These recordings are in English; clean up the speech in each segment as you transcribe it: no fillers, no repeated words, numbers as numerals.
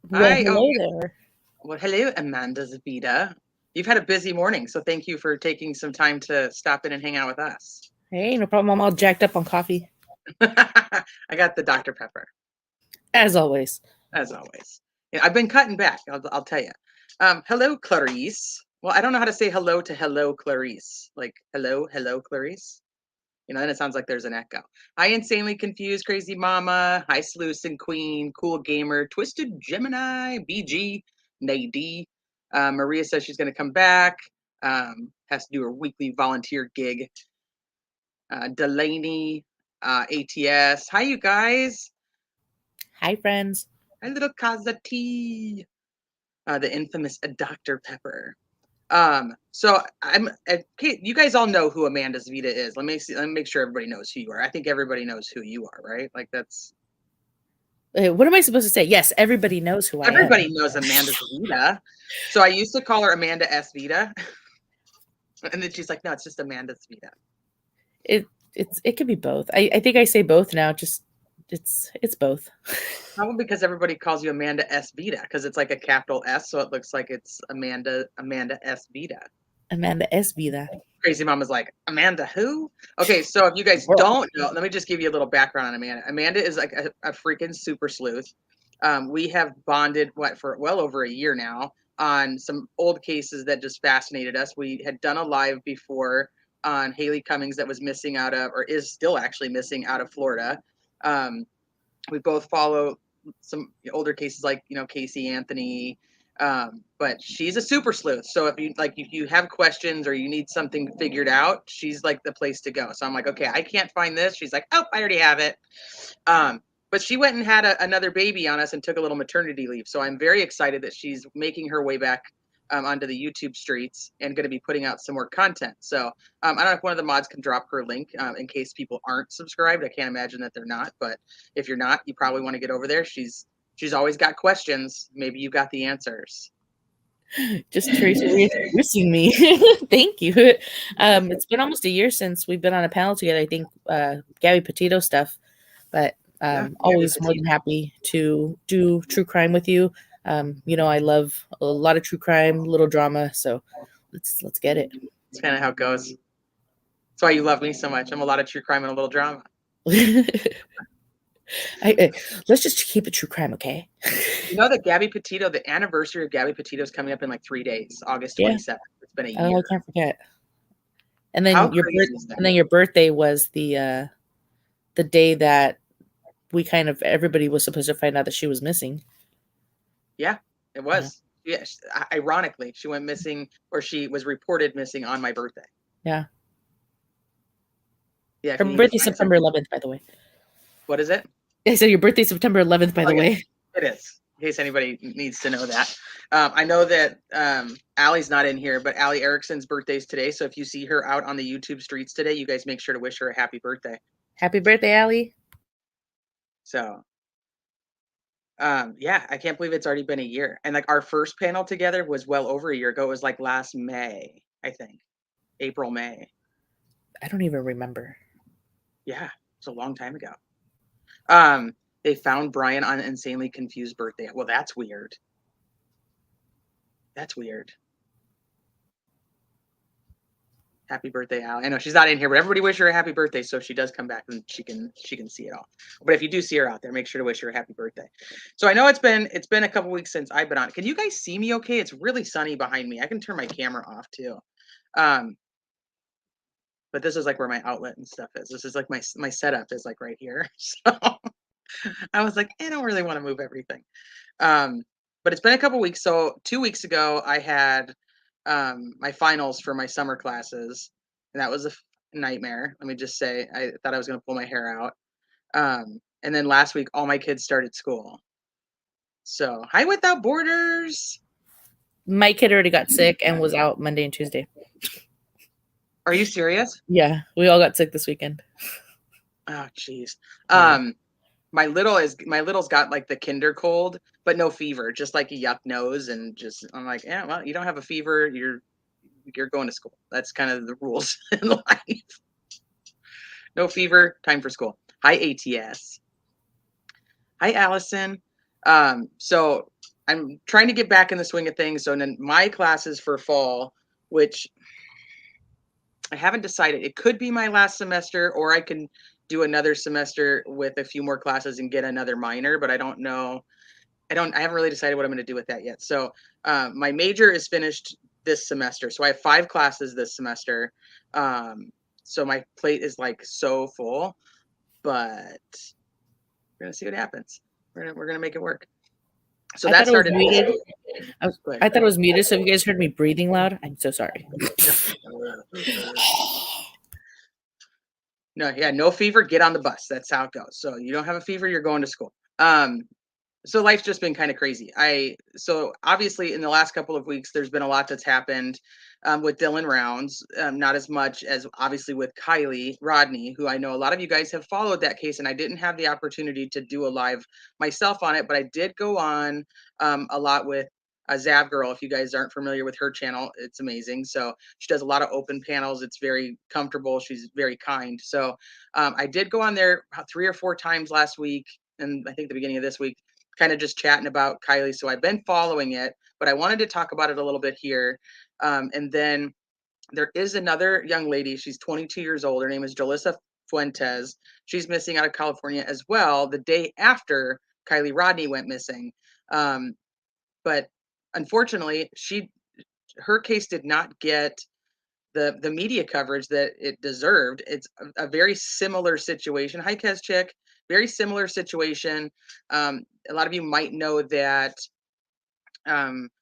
Well, Hi. hello there. Well, hello, Amanda Zavita. You've had a busy morning, so thank you for taking some time to stop in and hang out with us. Hey, no problem. I'm all jacked up on coffee, I got the Dr. Pepper, as always. as always. Yeah, I've been cutting back, I'll tell you. Hello, Clarice. Well, I don't know how to say hello, Clarice. Like, hello, Clarice. Then it sounds like there's an echo. Hi, Insanely Confused, Crazy Mama. Hi, Sluice and Queen, Cool Gamer, Twisted Gemini, BG, Nadie. Maria says she's going to come back. Has to do her weekly volunteer gig. Delaney, ATS. Hi, you guys. Hi, friends. Hi, little Kaza T. The infamous Dr. Pepper. So you guys all know who Amanda Zvita is. Let me make sure everybody knows who you are. I think everybody knows who you are, right? Like that's What am I supposed to say? Yes, everybody knows who I am. everybody knows Amanda Zvita. So I used to call her Amanda S. Vita. And then she's like, no, it's just Amanda Zvita. It could be both. I think I say both now. Just it's both. Probably because everybody calls you Amanda S. Vita, because it's like a capital S, so it looks like it's Amanda S. Vita. Amanda S. Vida. Crazy Mama's like, Amanda who? Okay, so if you guys don't know, let me just give you a little background on Amanda. Amanda is like a freaking super sleuth. We have bonded for well over a year now on some old cases that just fascinated us. We had done a live before on Haley Cummings that was missing out of, or is still actually missing out of Florida. We both follow some older cases like Casey Anthony, but she's a super sleuth. So if you have questions or you need something figured out, she's like the place to go. So I'm like, okay, I can't find this. She's like, oh, I already have it. But she went and had another baby on us and took a little maternity leave. So I'm very excited that she's making her way back onto the YouTube streets and going to be putting out some more content. So I don't know if one of the mods can drop her link in case people aren't subscribed. I can't imagine that they're not, but if you're not, you probably want to get over there. She's always got questions. Maybe you got the answers. Just Tracy reintroducing me. Thank you. It's been almost a year since we've been on a panel together. I think Gabby Petito stuff, but always more than happy to do true crime with you. I love a lot of true crime, little drama. So let's get it. It's kind of how it goes. That's why you love me so much. I'm a lot of true crime and a little drama. Let's just keep it true crime, okay? You know that Gabby Petito, the anniversary of Gabby Petito is coming up in like 3 days, August 27th. It's been a year. Oh, I can't forget. And then your birthday was the day that we everybody was supposed to find out that she was missing. Yeah, it was. Yeah. Ironically, she went missing, or she was reported missing on my birthday. Yeah. Yeah. Her birthday's September 11th, by the way. What is it? I said your birthday's September 11th, by the way. It is, in case anybody needs to know that. I know that Allie's not in here, but Allie Erickson's birthday's today. So if you see her out on the YouTube streets today, you guys make sure to wish her a happy birthday. Happy birthday, Allie. So, yeah, I can't believe it's already been a year. And like our first panel together was well over a year ago. It was like last May, I think. April, May. I don't even remember. Yeah, it's a long time ago. They found Brian on Insanely Confused birthday. Well, that's weird. That's weird. Happy birthday, Al. I know she's not in here, but everybody wish her a happy birthday. So if she does come back, then she can see it all. But if you do see her out there, make sure to wish her a happy birthday. So I know it's been a couple weeks since I've been on. Can you guys see me okay? It's really sunny behind me. I can turn my camera off too. But this is like where my outlet and stuff is. This is like my setup is like right here. So I was like, I don't really want to move everything. But it's been a couple weeks. So 2 weeks ago, I had my finals for my summer classes, and that was a nightmare. Let me just say, I thought I was going to pull my hair out. And then last week, all my kids started school. So hi, Without Borders. My kid already got sick and was out Monday and Tuesday. Are you serious? Yeah, we all got sick this weekend. Oh, jeez. My little's got like the kinder cold, but no fever, just like a yuck nose, and just I'm like, yeah, well, you don't have a fever, you're going to school. That's kind of the rules in life. No fever, time for school. Hi, ATS. Hi, Allison. So I'm trying to get back in the swing of things. So then my classes for fall, which I haven't decided. It could be my last semester, or I can do another semester with a few more classes and get another minor, but I don't know. I haven't really decided what I'm going to do with that yet. So my major is finished this semester. So I have 5 classes this semester. So my plate is like so full, but we're going to see what happens. We're going to make it work. So I that thought it was started. muted. Go ahead. I thought it was muted. So if you guys heard me breathing loud, I'm so sorry. No, yeah, no fever, get on the bus. That's how it goes. So you don't have a fever, you're going to school. So life's just been kind of crazy. So obviously in the last couple of weeks, there's been a lot that's happened with Dylan Rounds. Not as much as obviously with Kiely Rodni, who I know a lot of you guys have followed that case, and I didn't have the opportunity to do a live myself on it, but I did go on a lot with a Zav Girl. If you guys aren't familiar with her channel, it's amazing. So she does a lot of open panels. It's very comfortable. She's very kind. So I did go on there 3 or 4 times last week, and I think the beginning of this week, kind of just chatting about Kiely. So I've been following it, but I wanted to talk about it a little bit here. And then there is another young lady. She's 22 years old. Her name is Jolissa Fuentes. She's missing out of California as well, the day after Kiely Rodni went missing. But unfortunately, her case did not get the media coverage that it deserved. It's a very similar situation. Hi, Chick. Very similar situation. A lot of you might know that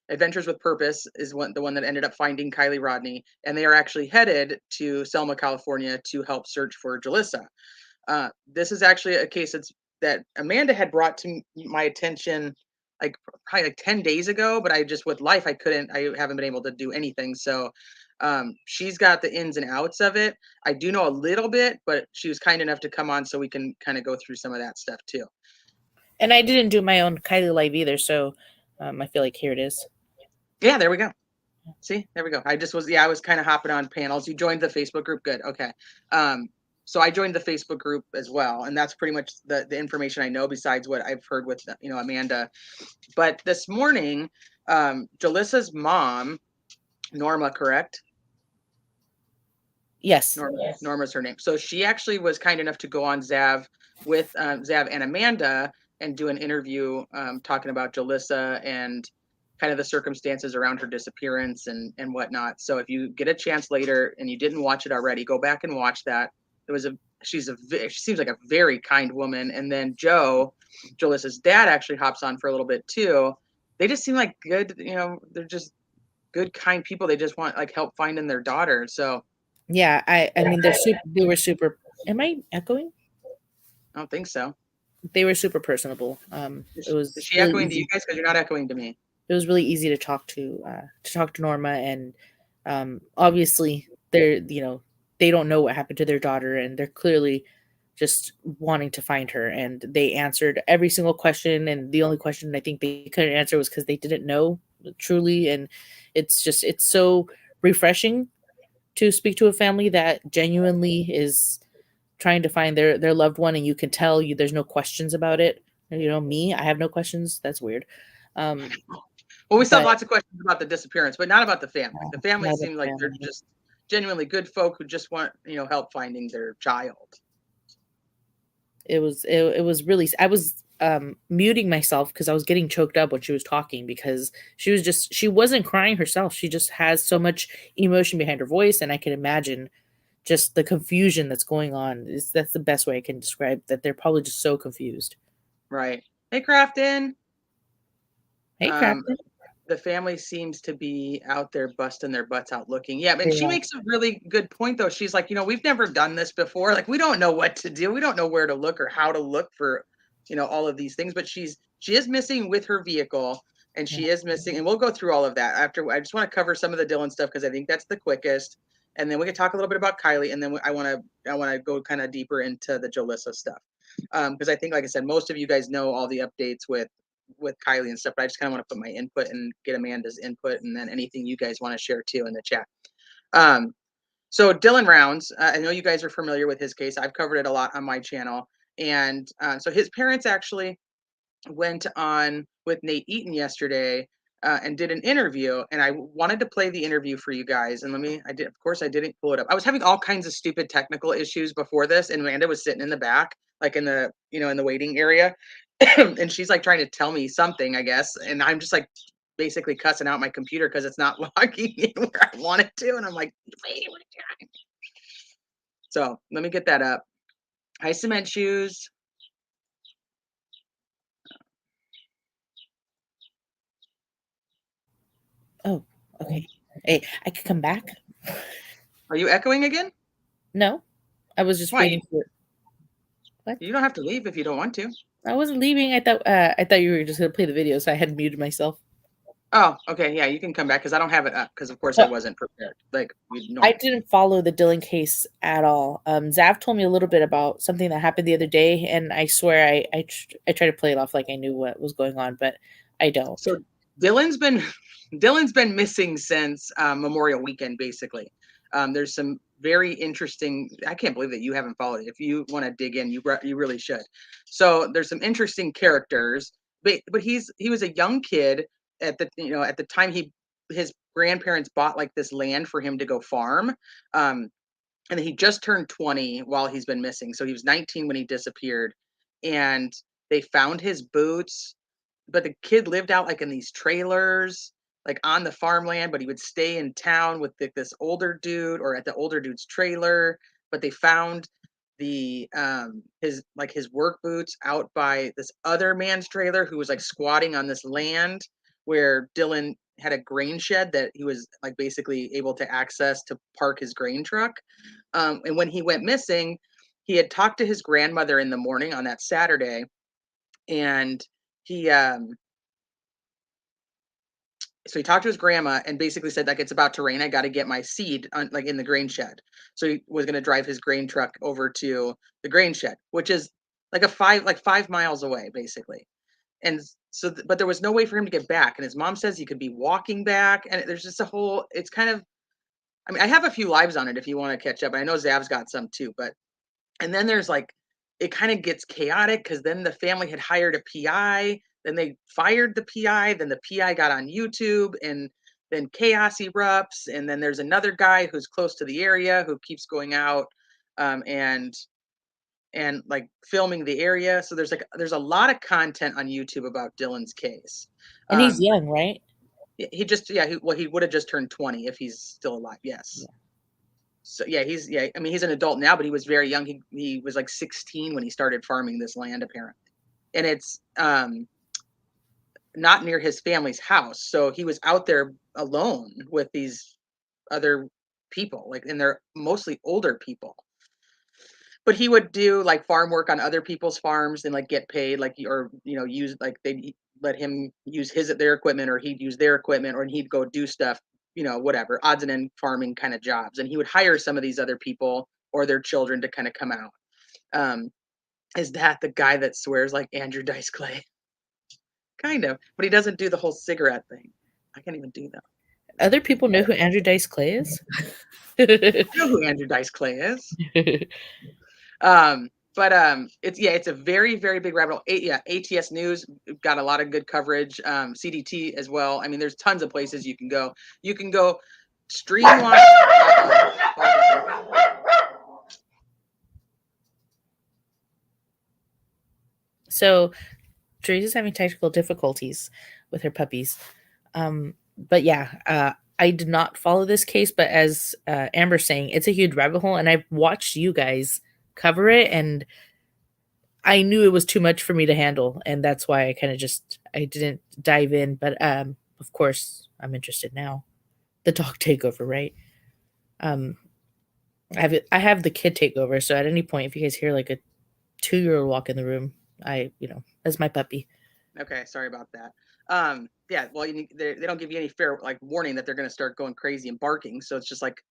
Adventures with Purpose is the one that ended up finding Kiely Rodni, and they are actually headed to Selma, California, to help search for Jolissa. This is actually a case that Amanda had brought to my attention like probably like 10 days ago, but I just, with life, I haven't been able to do anything. So she's got the ins and outs of it. I do know a little bit, but she was kind enough to come on so we can kind of go through some of that stuff too. And I didn't do my own Kiely live either, so I feel like here it is. Yeah, there we go. See, there we go. I was kind of hopping on panels. You joined the Facebook group. Good. Okay. So I joined the Facebook group as well, and that's pretty much the information I know besides what I've heard with Amanda. But this morning, Jolissa's mom, Norma, correct? Yes. Norma's her name. So she actually was kind enough to go on Zav with Zav and Amanda and do an interview talking about Jolissa and kind of the circumstances around her disappearance and whatnot. So if you get a chance later and you didn't watch it already, go back and watch that. She seems like a very kind woman. And then Joe, Jolissa's dad, actually hops on for a little bit too. They just seem like good, they're just good, kind people. They just want like help finding their daughter. So yeah, I mean they were super. Am I echoing? I don't think so. They were super personable. It was Is she really echoing to easy. you guys? Because you're not echoing to me. It was really easy to talk to Norma, and obviously they don't know what happened to their daughter, and they're clearly just wanting to find her, and they answered every single question, and the only question I think they couldn't answer was because they didn't know truly. And it's so refreshing to speak to a family that genuinely is trying to find their loved one, and you can tell there's no questions about it. Me, I have no questions. That's weird. Well, we still have lots of questions about the disappearance, but not about the family. The family Not seems like they're family. just genuinely good folk who just want help finding their child. It was really, I was muting myself because I was getting choked up when she was talking, because she wasn't crying herself. She just has so much emotion behind her voice, and I can imagine just the confusion that's going on. That's the best way I can describe that. They're probably just so confused. Right. Hey, Crafton. Hey, Crafton. The family seems to be out there busting their butts out looking. Yeah, and she makes a really good point, though. She's like, we've never done this before. Like, we don't know what to do. We don't know where to look or how to look for, all of these things. But she is missing with her vehicle, and she is missing. And we'll go through all of that after. I just want to cover some of the Dylan stuff because I think that's the quickest. And then we can talk a little bit about Kiely, and then I want to go kind of deeper into the Jolissa stuff because I think, like I said, most of you guys know all the updates with Kiely and stuff, but I just kind of want to put my input and get Amanda's input, and then anything you guys want to share too in the chat. So Dylan Rounds, I know you guys are familiar with his case. I've covered it a lot on my channel. And so his parents actually went on with Nate Eaton yesterday and did an interview, and I wanted to play the interview for you guys. And of course, I didn't pull it up. I was having all kinds of stupid technical issues before this, and Amanda was sitting in the back, like in the, in the waiting area, and she's like trying to tell me something, I guess, and I'm just like basically cussing out my computer because it's not logging in where I want it to, and I'm like, wait, what are you doing? So let me get that up. High cement shoes. Oh, okay. Hey, I could come back. Are you echoing again? No, I was just Why? waiting for it. What? You don't have to leave if you don't want to. I wasn't leaving. I thought you were just gonna play the video, so I had muted myself. Oh, okay. Yeah, you can come back because I don't have it up because, of course, I wasn't prepared. Like, I didn't follow the Dylan case at all. Zav told me a little bit about something that happened the other day, and I swear I tried to play it off like I knew what was going on, but I don't. So Dylan's been Dylan's been missing since Memorial Weekend, basically. There's some very interesting. I can't believe that you haven't followed it. If you want to dig in, you really should. So there's some interesting characters, but he was a young kid at the at the time his grandparents bought like this land for him to go farm. And he just turned 20 while he's been missing. So he was 19 when he disappeared, and they found his boots, but the kid lived out like in these trailers, like on the farmland, but he would stay in town with this older dude or at the older dude's trailer. But they found his work boots out by this other man's trailer who was like squatting on this land where Dylan had a grain shed that he was like basically able to access to park his grain truck. And when he went missing, he had talked to his grandmother in the morning on that Saturday, and he so he talked to his grandma and basically said like, it's about to rain, I got to get my seed like in the grain shed. So he was going to drive his grain truck over to the grain shed, which is like 5 miles away basically. And so but there was no way for him to get back, and his mom says he could be walking back, and there's just it's kind of, I mean, I have a few lives on it if you want to catch up. I know Zav's got some too, but and then there's like, it kind of gets chaotic because then the family had hired a PI, then they fired the PI, then the PI got on YouTube, and then chaos erupts. And then there's another guy who's close to the area who keeps going out and like filming the area. So there's a lot of content on YouTube about Dylan's case. And he's young, right? He just he would have just turned 20 if he's still alive. Yes. Yeah. So I mean, he's an adult now, but he was very young. He was like 16 when he started farming this land, apparently. And it's not near his family's house. So he was out there alone with these other people, like, and they're mostly older people. But he would do like farm work on other people's farms and like get paid, like, or use, like, they'd let him use their equipment, or he'd use their equipment, or he'd go do stuff, whatever, odds and end farming kind of jobs. And he would hire some of these other people or their children to kind of come out. Is that the guy that swears like Andrew Dice Clay? Kind of, but he doesn't do the whole cigarette thing. I can't even do that. Other people know who Andrew Dice Clay is. I know who Andrew Dice Clay is. But it's a very, very big rabbit hole. ATS News got a lot of good coverage. CDT as well. I mean, there's tons of places you can go. You can go stream watch. So Teresa's having technical difficulties with her puppies. But yeah, I did not follow this case, but as Amber's saying, it's a huge rabbit hole, and I've watched you guys cover it, and I knew it was too much for me to handle, and that's why I didn't dive in. But of course, I'm interested now. The dog takeover, right? I have the kid takeover, so at any point, if you guys hear like a 2-year-old walk in the room, that's my puppy. Okay, sorry about that. Yeah, well, they don't give you any fair like warning that they're going to start going crazy and barking, so it's just like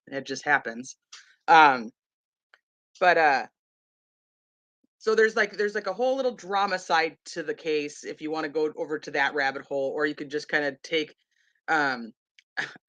it just happens. But so there's like a whole little drama side to the case if you want to go over to that rabbit hole, or you could just kind of take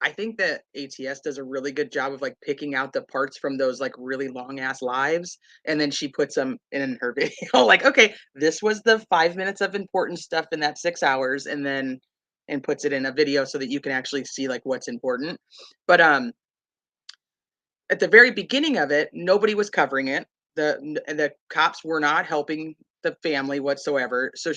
I think that ATS does a really good job of like picking out the parts from those like really long ass lives, and then she puts them in her video. Like, okay, this was the 5 minutes of important stuff in that 6 hours, and then and puts it in a video so that you can actually see like what's important. But at the very beginning of it, nobody was covering it. The cops were not helping the family whatsoever. So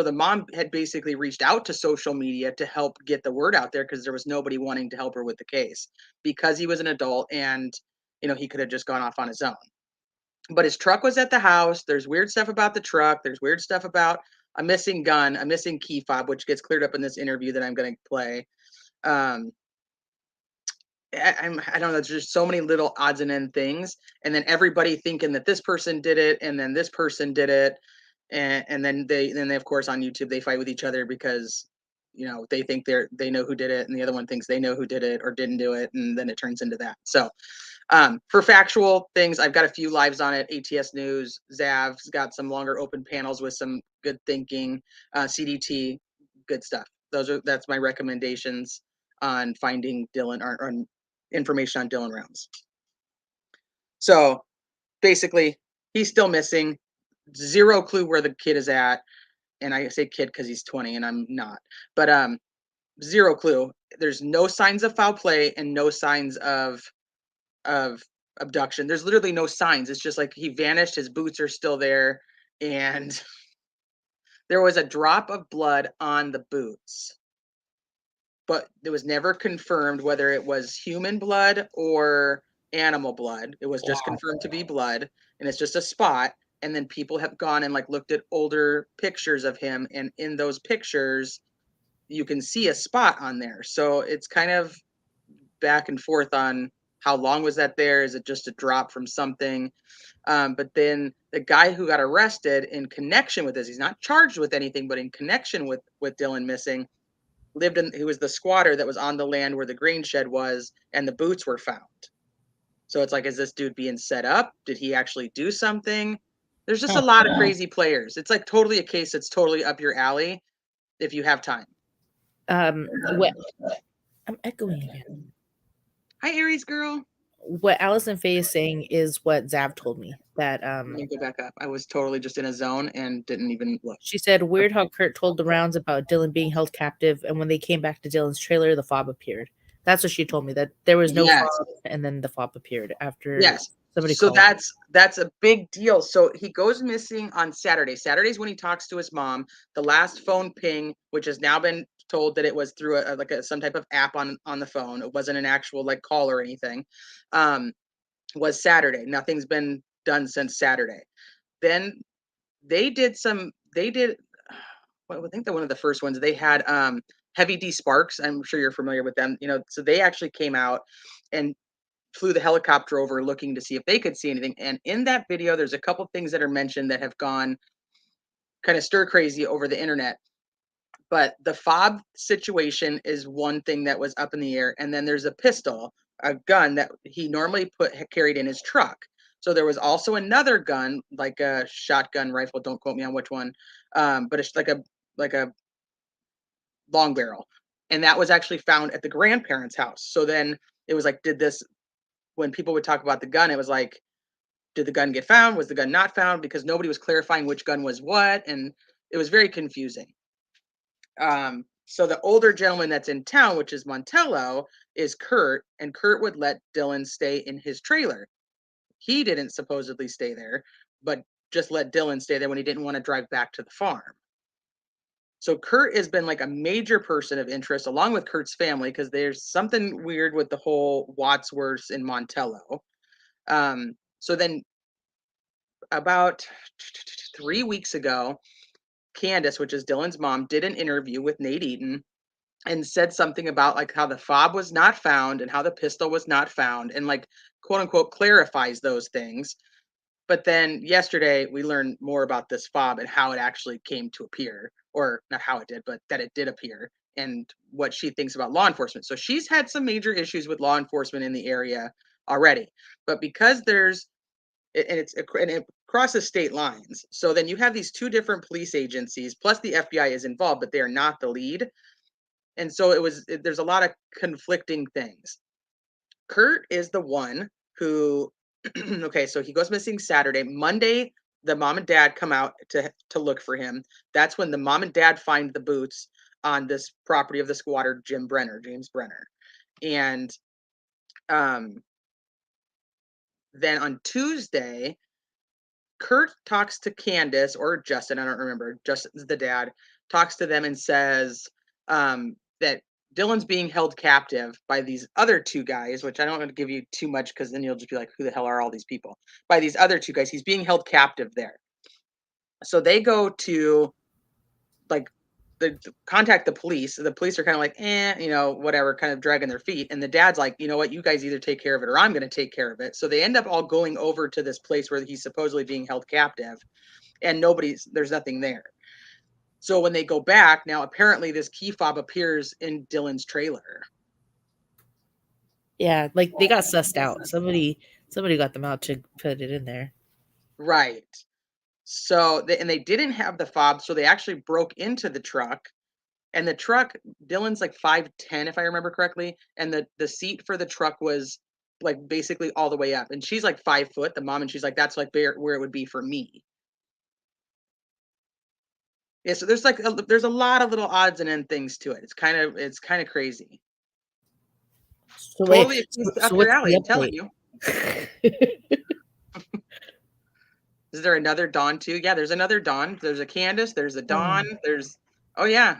the mom had basically reached out to social media to help get the word out there because there was nobody wanting to help her with the case because he was an adult and he could have just gone off on his own. But his truck was at the house. There's weird stuff about the truck. There's weird stuff about a missing gun, a missing key fob, which gets cleared up in this interview that I'm going to play. Um, I don't know. There's just so many little odds and end things, and then everybody thinking that this person did it, and then this person did it, and then they of course on YouTube they fight with each other because they think they know who did it, and the other one thinks they know who did it or didn't do it, and then it turns into that. So for factual things, I've got a few lives on it. ATS News, Zav's got some longer open panels with some good thinking. CDT, good stuff. That's my recommendations on finding Dylan or on information on Dylan Rounds. So basically, he's still missing. Zero clue where the kid is at. And I say kid because he's 20 and I'm not. But zero clue. There's no signs of foul play and no signs of abduction. There's literally no signs. It's just like he vanished. His boots are still there, and there was a drop of blood on the boots, but it was never confirmed whether it was human blood or animal blood. It was just confirmed to be blood, and it's just a spot. And then people have gone and like looked at older pictures of him, and in those pictures, you can see a spot on there. So it's kind of back and forth on how long was that there? Is it just a drop from something? But then the guy who got arrested in connection with this, he's not charged with anything, but in connection with Dylan missing, he was the squatter that was on the land where the grain shed was, and the boots were found. So it's like, is this dude being set up? Did he actually do something? There's just a lot of crazy players. It's like totally a case that's totally up your alley if you have time. What I'm echoing again. Hi, Aries girl. What Allison Faye is saying is what Zav told me. That Let me go back up. I was totally just in a zone and didn't even look. She said, weird how Kurt told the rounds about Dylan being held captive, and when they came back to Dylan's trailer, the fob appeared. That's what she told me, that there was no fob, and then the fob appeared after somebody so called. that's a big deal. So he goes missing on Saturday. Saturday's when he talks to his mom. The last phone ping, which has now been told that it was through some type of app on the phone. It wasn't an actual like call or anything. Was Saturday. Nothing's been done since Saturday. Then they did well, I think that one of the first ones they had Heavy D Sparks. I'm sure you're familiar with them. So they actually came out and flew the helicopter over looking to see if they could see anything. And in that video, there's a couple things that are mentioned that have gone kind of stir crazy over the internet. But the fob situation is one thing that was up in the air. And then there's a pistol, a gun that he normally carried in his truck. So there was also another gun, like a shotgun rifle. Don't quote me on which one, but it's like a long barrel, and that was actually found at the grandparents' house. So then it was like, when people would talk about the gun, it was like, did the gun get found? Was the gun not found? Because nobody was clarifying which gun was what, and it was very confusing. So the older gentleman that's in town, which is Montello, is Kurt, and Kurt would let Dylan stay in his trailer. He didn't supposedly stay there, but just let Dylan stay there when he didn't want to drive back to the farm. So Kurt has been like a major person of interest along with Kurt's family because there's something weird with the whole Wadsworths in Montello. So then about 3 weeks ago, Candace, which is Dylan's mom, did an interview with Nate Eaton and said something about like how the fob was not found and how the pistol was not found, and like quote unquote clarifies those things. But then yesterday we learned more about this fob and how it actually came to appear, or not how it did, but that it did appear, and what she thinks about law enforcement. So she's had some major issues with law enforcement in the area already, but because it's crosses state lines. So then you have these two different police agencies, plus the FBI is involved, but they are not the lead. And so there's a lot of conflicting things. Kurt is the one who, okay, so he goes missing Saturday. Monday, the mom and dad come out to look for him. That's when the mom and dad find the boots on this property of the squatter, James Brenner. And then on Tuesday, Kurt talks to Candace or Justin, I don't remember, Justin's the dad, talks to them and says that Dylan's being held captive by these other two guys, which I don't want to give you too much because then you'll just be like, who the hell are all these people? By these other two guys. He's being held captive there. So they go to contact the police. The police are kind of like, whatever, kind of dragging their feet. And the dad's like, you know what, you guys either take care of it or I'm going to take care of it. So they end up all going over to this place where he's supposedly being held captive, and there's nothing there. So when they go back, now apparently this key fob appears in Dylan's trailer. Yeah, like they got sussed out. Somebody got them out to put it in there. Right. So they didn't have the fob, so they actually broke into the truck. And the truck, Dylan's like 5'10", if I remember correctly, and the seat for the truck was like basically all the way up. And she's like 5 foot, the mom, and she's like, that's like where it would be for me. Yeah, so there's a lot of little odds and end things to it. It's kind of crazy. So totally up your alley, I'm telling you. Is there another Dawn too? Yeah, there's another Dawn. There's a Candace. There's a Dawn. Oh yeah,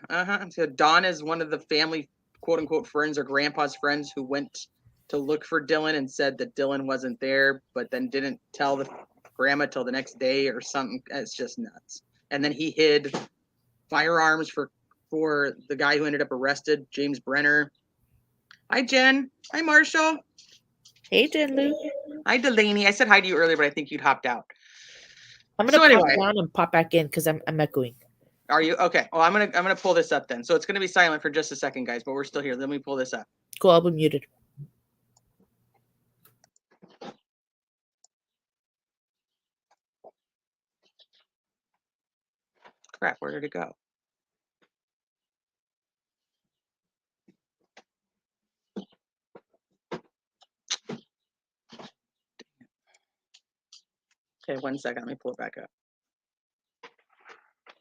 So Dawn is one of the family, quote unquote, friends or grandpa's friends who went to look for Dylan and said that Dylan wasn't there, but then didn't tell the grandma till the next day or something. It's just nuts. And then he hid firearms for the guy who ended up arrested, James Brenner. Hi, Jen. Hi, Marshall. Hey, Jen Lou. Hi, Delaney. I said hi to you earlier, but I think you'd hopped out. I'm gonna pop down and pop back in because I'm echoing. Are you okay? Well, I'm gonna pull this up then. So it's gonna be silent for just a second, guys, but we're still here. Let me pull this up. Cool. I'll be muted. Crap, where did it go? Okay, 1 second. Let me pull it back up.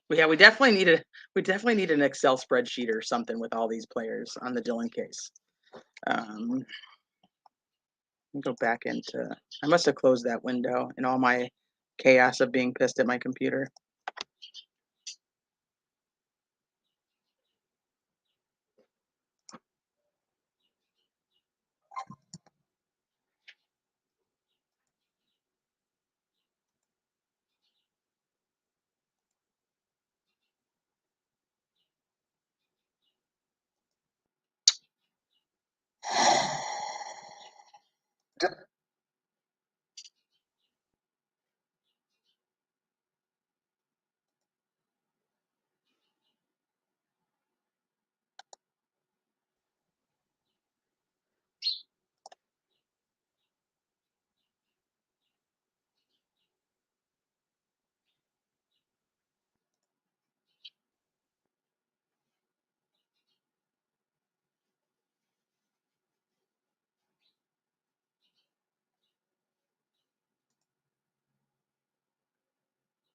Yeah, we definitely need an Excel spreadsheet or something with all these players on the Dylan case. Let me go back into. I must have closed that window in all my chaos of being pissed at my computer.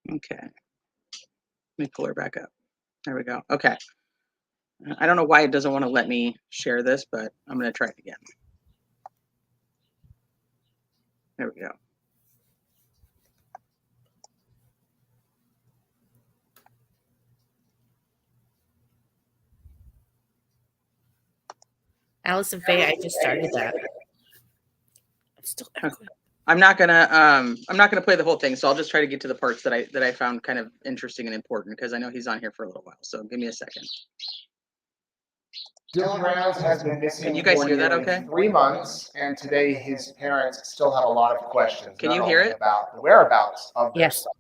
Okay. Let me pull her back up. There we go. Okay. I don't know why it doesn't want to let me share this, but I'm going to try it again. There we go. Allison Faye, I just started that. I'm still echoing. I'm not gonna play the whole thing, so I'll just try to get to the parts that I found kind of interesting and important because I know he's on here for a little while. So give me a second. Dylan Rounds has been missing. Can you guys hear that okay? 3 months, and today his parents still have a lot of questions. Can you hear it? About the whereabouts of their Yes. son,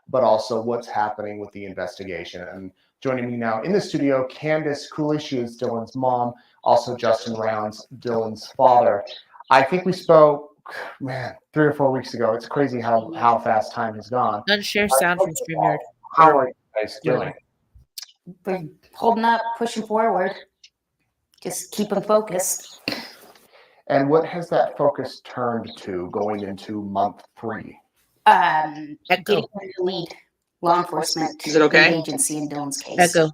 but also what's happening with the investigation. And joining me now in the studio, Candace Cooley, she is Dylan's mom, also Justin Rounds, Dylan's father. I think we spoke, 3 or 4 weeks ago. It's crazy how fast time has gone. Unshare sound from StreamYard. How are you guys doing? We're holding up, pushing forward. just keep them focused. And what has that focus turned to going into month 3? Getting the lead law enforcement Is it okay? lead agency in Dylan's case. Echo.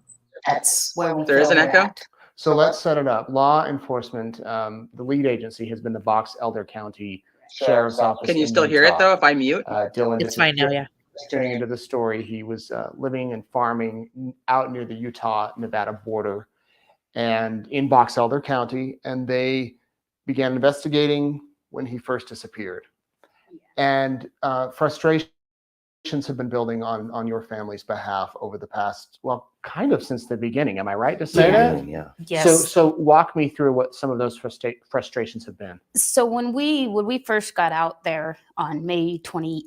That's where we There is feel an we're echo? at. So let's set it up. Law enforcement, the lead agency has been the Box Elder County Sheriff's Office. Can you in still hear it Utah. though if I mute? Dylan, It's fine now, yeah. Getting into the story, he was living and farming out near the Utah-Nevada border and in Box Elder County, and they began investigating when he first disappeared. And frustrations have been building on your family's behalf over the past, well, kind of since the beginning. Am I right to say that? Yeah. Yes. So walk me through what some of those frustrations have been. So when we first got out there on May 28th,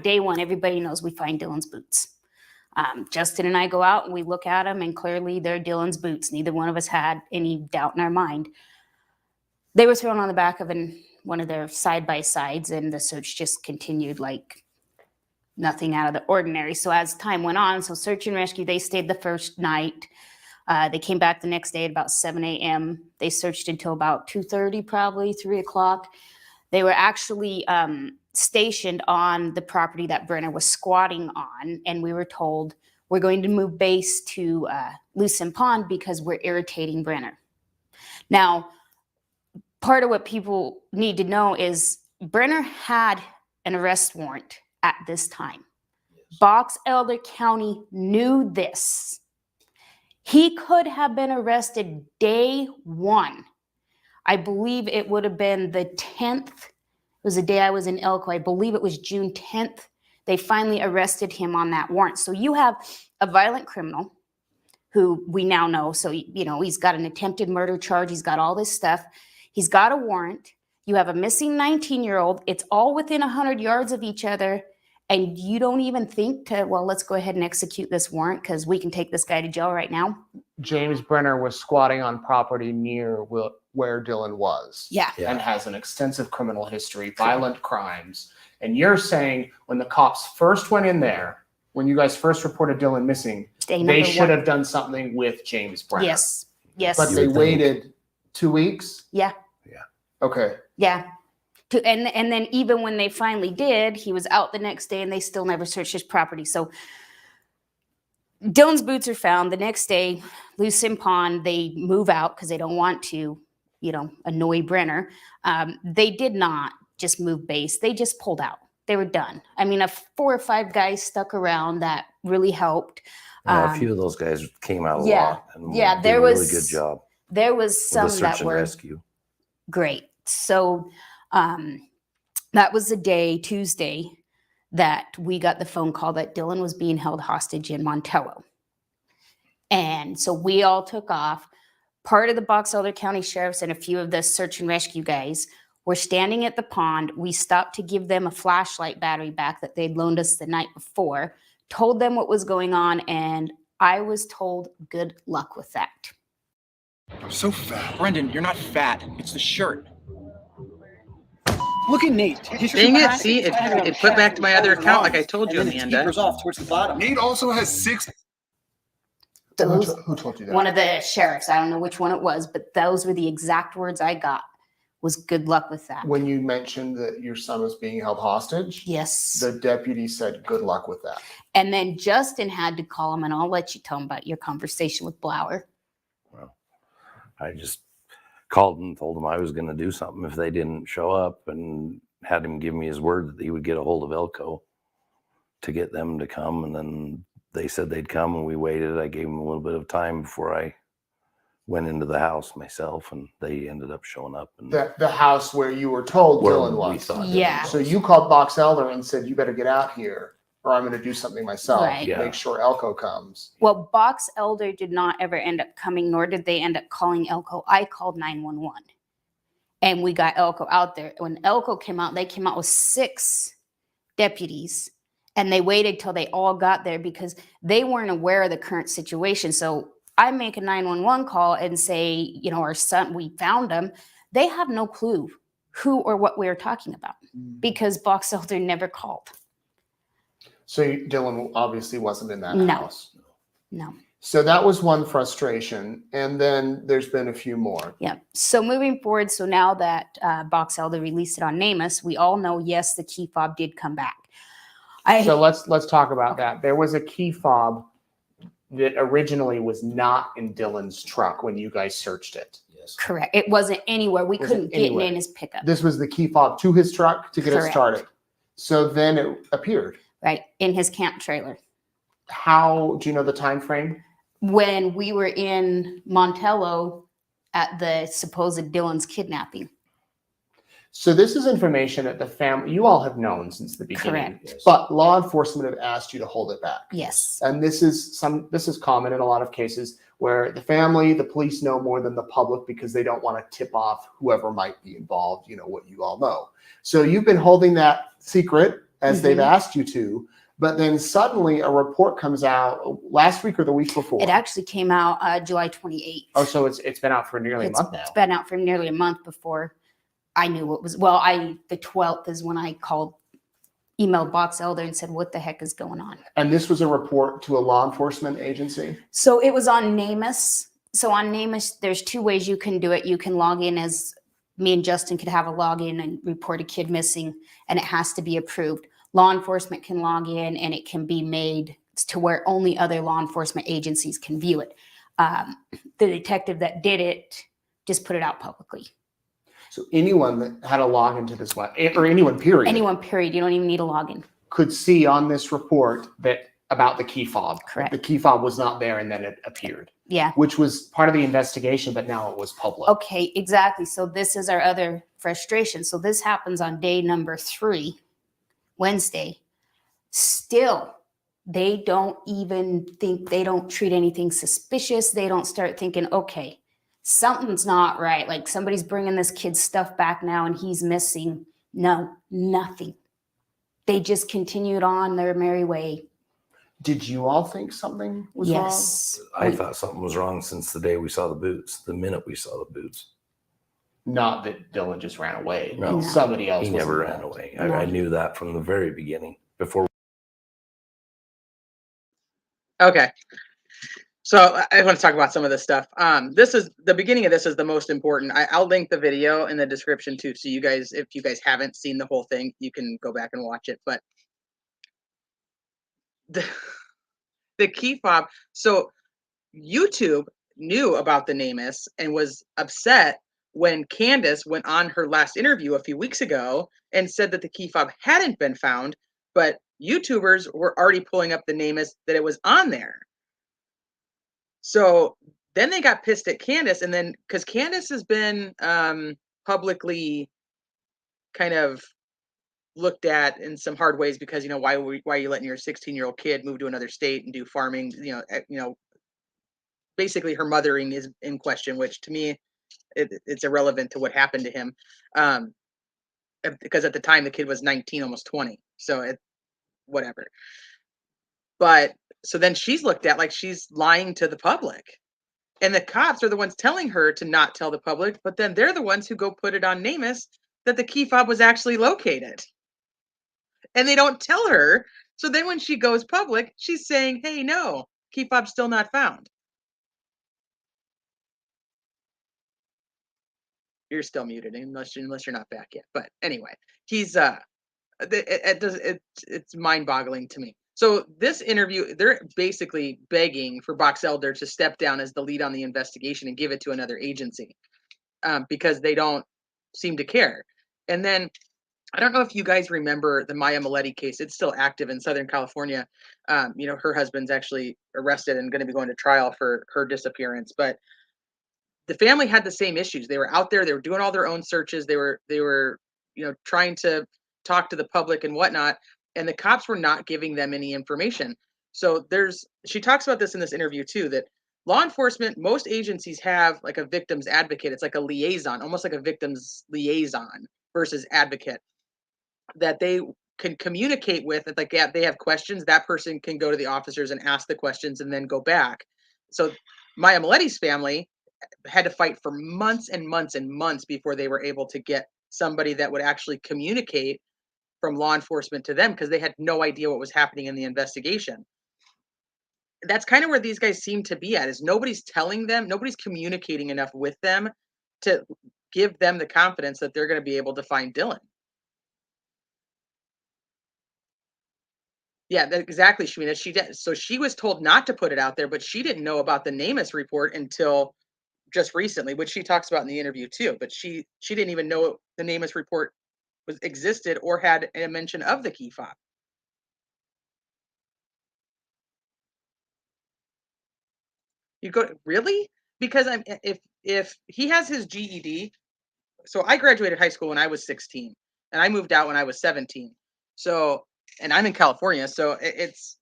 day one, everybody knows we find Dylan's boots. Justin and I go out and we look at them, and clearly they're Dylan's boots. Neither one of us had any doubt in our mind. They were thrown on the back of one of their side-by-sides, and the search just continued like nothing out of the ordinary. So as time went on, so search and rescue, they stayed the first night. They came back the next day at about 7 a.m. They searched until about 2:30, probably 3 o'clock. They were actually stationed on the property that Brenner was squatting on, and we were told we're going to move base to Lucin Pond because we're irritating Brenner. Now, part of what people need to know is Brenner had an arrest warrant at this time. Box Elder County knew this. He could have been arrested day one. I believe it would have been the 10th. It was the day I was in Elko. I believe it was June 10th. They finally arrested him on that warrant. So you have a violent criminal who we now know. So, he's got an attempted murder charge. He's got all this stuff. He's got a warrant. You have a missing 19-year-old. It's all within 100 yards of each other. And you don't even think let's go ahead and execute this warrant because we can take this guy to jail right now. James Brenner was squatting on property near where Dylan was. Yeah. And has an extensive criminal history, violent crimes. And you're saying when the cops first went in there, when you guys first reported Dylan missing, they should have done something with James Brenner. Yes. But they waited 2 weeks? Yeah. Okay. Yeah. And then even when they finally did, he was out the next day and they still never searched his property. So Dylan's boots are found the next day. Lucin Pond, they move out because they don't want to, annoy Brenner. They did not just move base. They just pulled out. They were done. I mean, 4 or 5 guys stuck around that really helped. A few of those guys came out a lot. And there did was a really good job. There was some with the that search and were rescue. Great. So that was the day, Tuesday, that we got the phone call that Dylan was being held hostage in Montello. And so we all took off. Part of the Box Elder County Sheriffs and a few of the search and rescue guys were standing at the pond. We stopped to give them a flashlight battery back that they'd loaned us the night before, told them what was going on, and I was told good luck with that. So fat. Brendan, you're not fat. It's the shirt. Look at Nate. Dang it, see, it put back to my other account like I told you, Amanda. Tapers off towards the bottom. Nate also has 6. Who told you that? One of the sheriffs. I don't know which one it was, but those were the exact words I got. Was good luck with that. When you mentioned that your son was being held hostage, yes, the deputy said, good luck with that. And then Justin had to call him, and I'll let you tell him about your conversation with Blower. Well, I just called and told him I was going to do something if they didn't show up, and had him give me his word that he would get a hold of Elko to get them to come. And then they said they'd come, and we waited. I gave them a little bit of time before I went into the house myself, and they ended up showing up. And the house where you were told Dylan was. Yeah. So you called Box Elder and said, you better get out here or I'm going to do something myself. Right. Yeah. Make sure Elko comes. Well, Box Elder did not ever end up coming, nor did they end up calling Elko. I called 911 and we got Elko out there. When Elko came out, they came out with 6 deputies, and they waited till they all got there because they weren't aware of the current situation. So I make a 911 call and say, our son, we found him. They have no clue who or what we were talking about because Box Elder never called. So Dylan obviously wasn't in that No. house. No. So that was one frustration. And then there's been a few more. Yeah. So moving forward, so now that Box Elder released it on NamUs, we all know, yes, the key fob did come back. So let's talk about that. There was a key fob that originally was not in Dylan's truck when you guys searched it. Yes. Correct. It wasn't anywhere. We couldn't get it in his pickup. This was the key fob to his truck to get it started. So then it appeared. Right. In his camp trailer. How do you know the time frame? When we were in Montello at the supposed Dylan's kidnapping. So this is information that the family, you all have known since the beginning. Correct. Yes. But law enforcement have asked you to hold it back. Yes. And this is common in a lot of cases where the family, the police know more than the public because they don't want to tip off whoever might be involved, what you all know. So you've been holding that secret as they've asked you to, but then suddenly a report comes out last week or the week before. It actually came out July 28th. Oh, so it's been out for nearly a month now. It's been out for nearly a month before I knew what was, the 12th is when I emailed Box Elder and said, what the heck is going on? And this was a report to a law enforcement agency? So it was on NamUs. So on NamUs, there's two ways you can do it. You can log in as me and Justin could have a login and report a kid missing, and it has to be approved. Law enforcement can log in and it can be made to where only other law enforcement agencies can view it. The detective that did it just put it out publicly. So anyone that had a login to this web, or anyone period. Anyone period. You don't even need a login. Could see on this report that about the key fob. Correct. The key fob was not there and then it appeared. Yeah. Which was part of the investigation, but now it was public. Okay, exactly. So this is our other frustration. So this happens on day number 3, Wednesday. Still, they don't even think, they don't treat anything suspicious. They don't start thinking, okay, something's not right. Like somebody's bringing this kid's stuff back now and he's missing. No, nothing. They just continued on their merry way. Did you all think something was Yes. I thought something was wrong since the day we saw the boots, the minute we saw the boots. wrong? Not that Dylan just ran away. No. Somebody else. He was never involved. ran away. No. I knew that from the very beginning before. Okay. So I want to talk about some of this stuff. This is the beginning of this is the most important. I'll link the video in the description too. So you guys, if you guys haven't seen the whole thing, you can go back and watch it. But the key fob. So YouTube knew about the NamUs and was upset when Candace went on her last interview a few weeks ago and said that the key fob hadn't been found, but YouTubers were already pulling up the NamUs that it was on there. So then they got pissed at Candace, and then because Candace has been publicly kind of looked at in some hard ways because why are you letting your 16-year-old kid move to another state and do farming? Basically her mothering is in question, which to me it's irrelevant to what happened to him, because at the time the kid was 19, almost 20. So whatever. But so then she's looked at like she's lying to the public. And the cops are the ones telling her to not tell the public, but then they're the ones who go put it on NamUs that the key fob was actually located. And they don't tell her. So then when she goes public, she's saying, hey, no, key fob's still not found. You're still muted unless you're not back yet. But anyway, he's it's mind-boggling to me. So this interview, they're basically begging for Box Elder to step down as the lead on the investigation and give it to another agency, because they don't seem to care. And then I don't know if you guys remember the Maya Maletti case. It's still active in Southern California. Her husband's actually arrested and going to be going to trial for her disappearance. But the family had the same issues. They were out there. They were doing all their own searches. They were trying to talk to the public and whatnot. And the cops were not giving them any information. So she talks about this in this interview too, that law enforcement, most agencies have like a victim's advocate. It's like a liaison, almost like a victim's liaison versus advocate that they can communicate with. It's like, yeah, they have questions. That person can go to the officers and ask the questions and then go back. So Maya Maletti's family had to fight for months and months and months before they were able to get somebody that would actually communicate from law enforcement to them, because they had no idea what was happening in the investigation. that's kind of where these guys seem to be at, is nobody's telling them, nobody's communicating enough with them to give them the confidence that they're going to be able to find Dylan. Yeah, exactly, Shamina. She did. So she was told not to put it out there, but she didn't know about the NamUs report until just recently, which she talks about in the interview too. But she didn't even know the NamUs report was existed or had a mention of the key fob. You go, really? Because if he has his GED, so I graduated high school when I was 16 and I moved out when I was 17. So, and I'm in California, so it's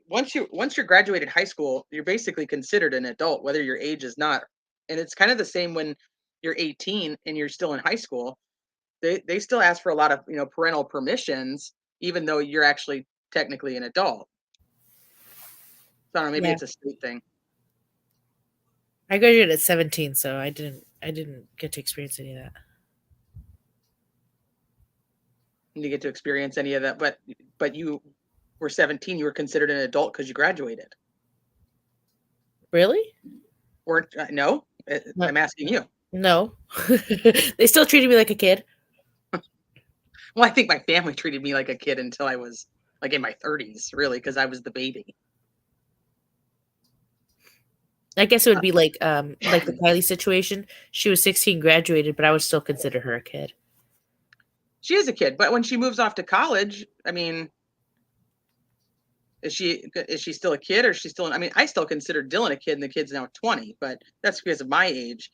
once you're graduated high school, you're basically considered an adult, whether your age is not. And it's kind of the same when you're 18 and you're still in high school. They still ask for a lot of, parental permissions, even though you're actually technically an adult. So I don't know, maybe Yeah. it's a state thing. I graduated at 17, so I didn't get to experience any of that. You get to experience any of that, but you were 17, you were considered an adult because you graduated. Really? Or no? No. I'm asking you. No. They still treated me like a kid. Well, I think my family treated me like a kid until I was like in my 30s, really, because I was the baby. I guess it would be like the Kiely situation. She was 16, graduated, but I would still consider her a kid. She is a kid, but when she moves off to college, I mean, is she still a kid, or is she still? I mean, I still consider Dylan a kid, and the kid's now 20, but that's because of my age.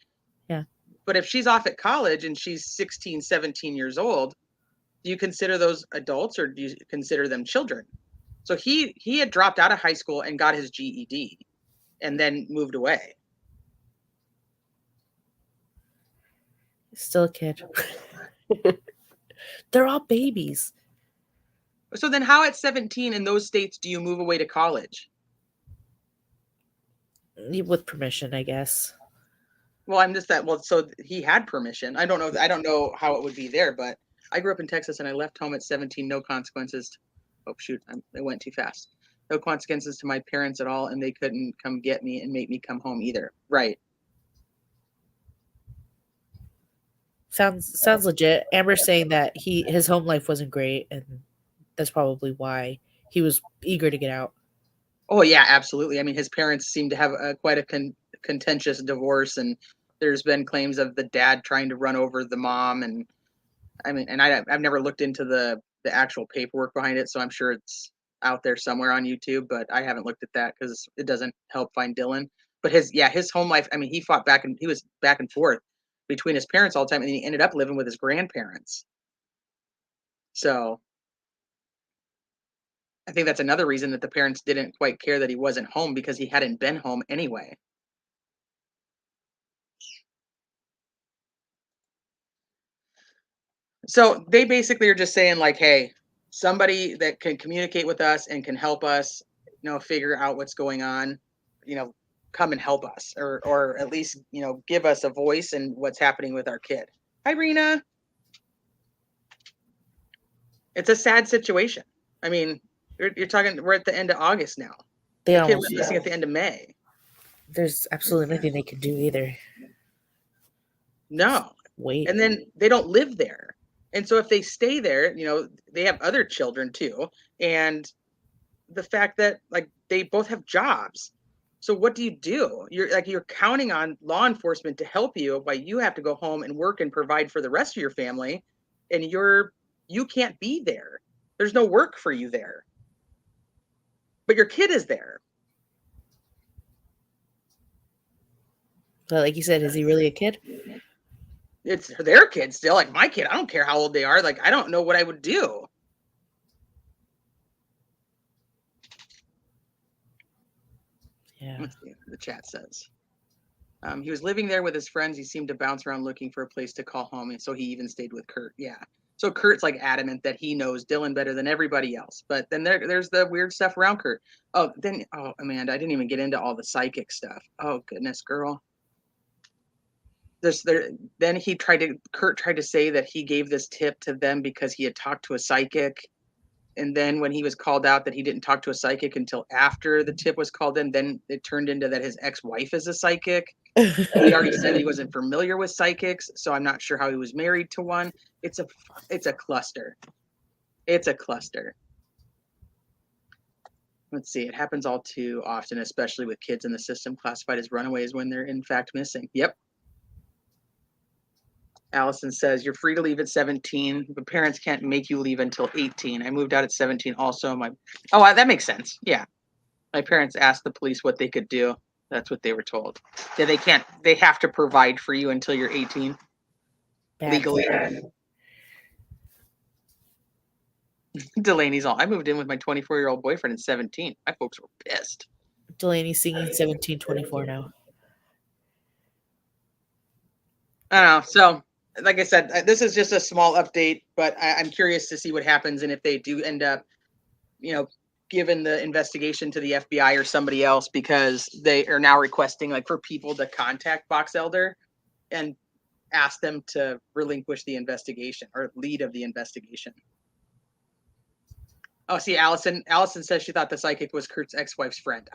Yeah. But if she's off at college and she's 16, 17 years old, do you consider those adults, or do you consider them children? So he had dropped out of high school and got his GED and then moved away. Still a kid. They're all babies. So then how at 17 in those states do you move away to college? With permission, I guess. Well, I'm just that. Well, so he had permission. I don't know how it would be there, but I grew up in Texas and I left home at 17, no consequences. Oh shoot, I went too fast. No consequences to my parents at all, and they couldn't come get me and make me come home either. Right. Sounds legit. Amber's saying that his home life wasn't great, and that's probably why he was eager to get out. Oh yeah, absolutely. I mean, his parents seem to have quite a contentious divorce, and there's been claims of the dad trying to run over the mom, and I mean, and I've never looked into the actual paperwork behind it, so I'm sure it's out there somewhere on YouTube, but I haven't looked at that because it doesn't help find Dylan. But his home life, I mean, he was back and forth between his parents all the time, and he ended up living with his grandparents. So I think that's another reason that the parents didn't quite care that he wasn't home, because he hadn't been home anyway. So they basically are just saying like, hey, somebody that can communicate with us and can help us, figure out what's going on, come and help us, or at least, give us a voice in what's happening with our kid. Hi, Rena. It's a sad situation. I mean, you're talking, we're at the end of August now. The kid went missing at the end of May. There's absolutely nothing they can do either. No. Wait. And then they don't live there. And so if they stay there, they have other children too. And the fact that like they both have jobs. So what do you do? You're counting on law enforcement to help you while you have to go home and work and provide for the rest of your family. And you can't be there. There's no work for you there. But your kid is there. But like you said, is he really a kid? It's their kid still. Like my kid, I don't care how old they are. Like I don't know what I would do. Yeah. Let's see what the chat says. He was living there with his friends. He seemed to bounce around looking for a place to call home, and so he even stayed with Kurt. Yeah. So Kurt's like adamant that he knows Dylan better than everybody else. But then there's the weird stuff around Kurt. Oh, Amanda, I didn't even get into all the psychic stuff. Oh goodness, girl. Then Kurt tried to say that he gave this tip to them because he had talked to a psychic. And then when he was called out that he didn't talk to a psychic until after the tip was called in, then it turned into that his ex-wife is a psychic. He already said he wasn't familiar with psychics, so I'm not sure how he was married to one. It's a cluster. It's a cluster. Let's see. It happens all too often, especially with kids in the system classified as runaways when they're in fact missing. Yep. Allison says, you're free to leave at 17, but parents can't make you leave until 18. I moved out at 17 also. That makes sense. Yeah. My parents asked the police what they could do. That's what they were told. Yeah, they have to provide for you until you're 18. Legally. Delaney's all, I moved in with my 24-year-old boyfriend at 17. My folks were pissed. Delaney's singing 1724 now. I don't know. So, like I said, this is just a small update, but I'm curious to see what happens and if they do end up, given the investigation to the FBI or somebody else, because they are now requesting for people to contact Box Elder and ask them to relinquish the investigation or lead of the investigation. Oh, see, Allison says she thought the psychic was Kurt's ex-wife's friend.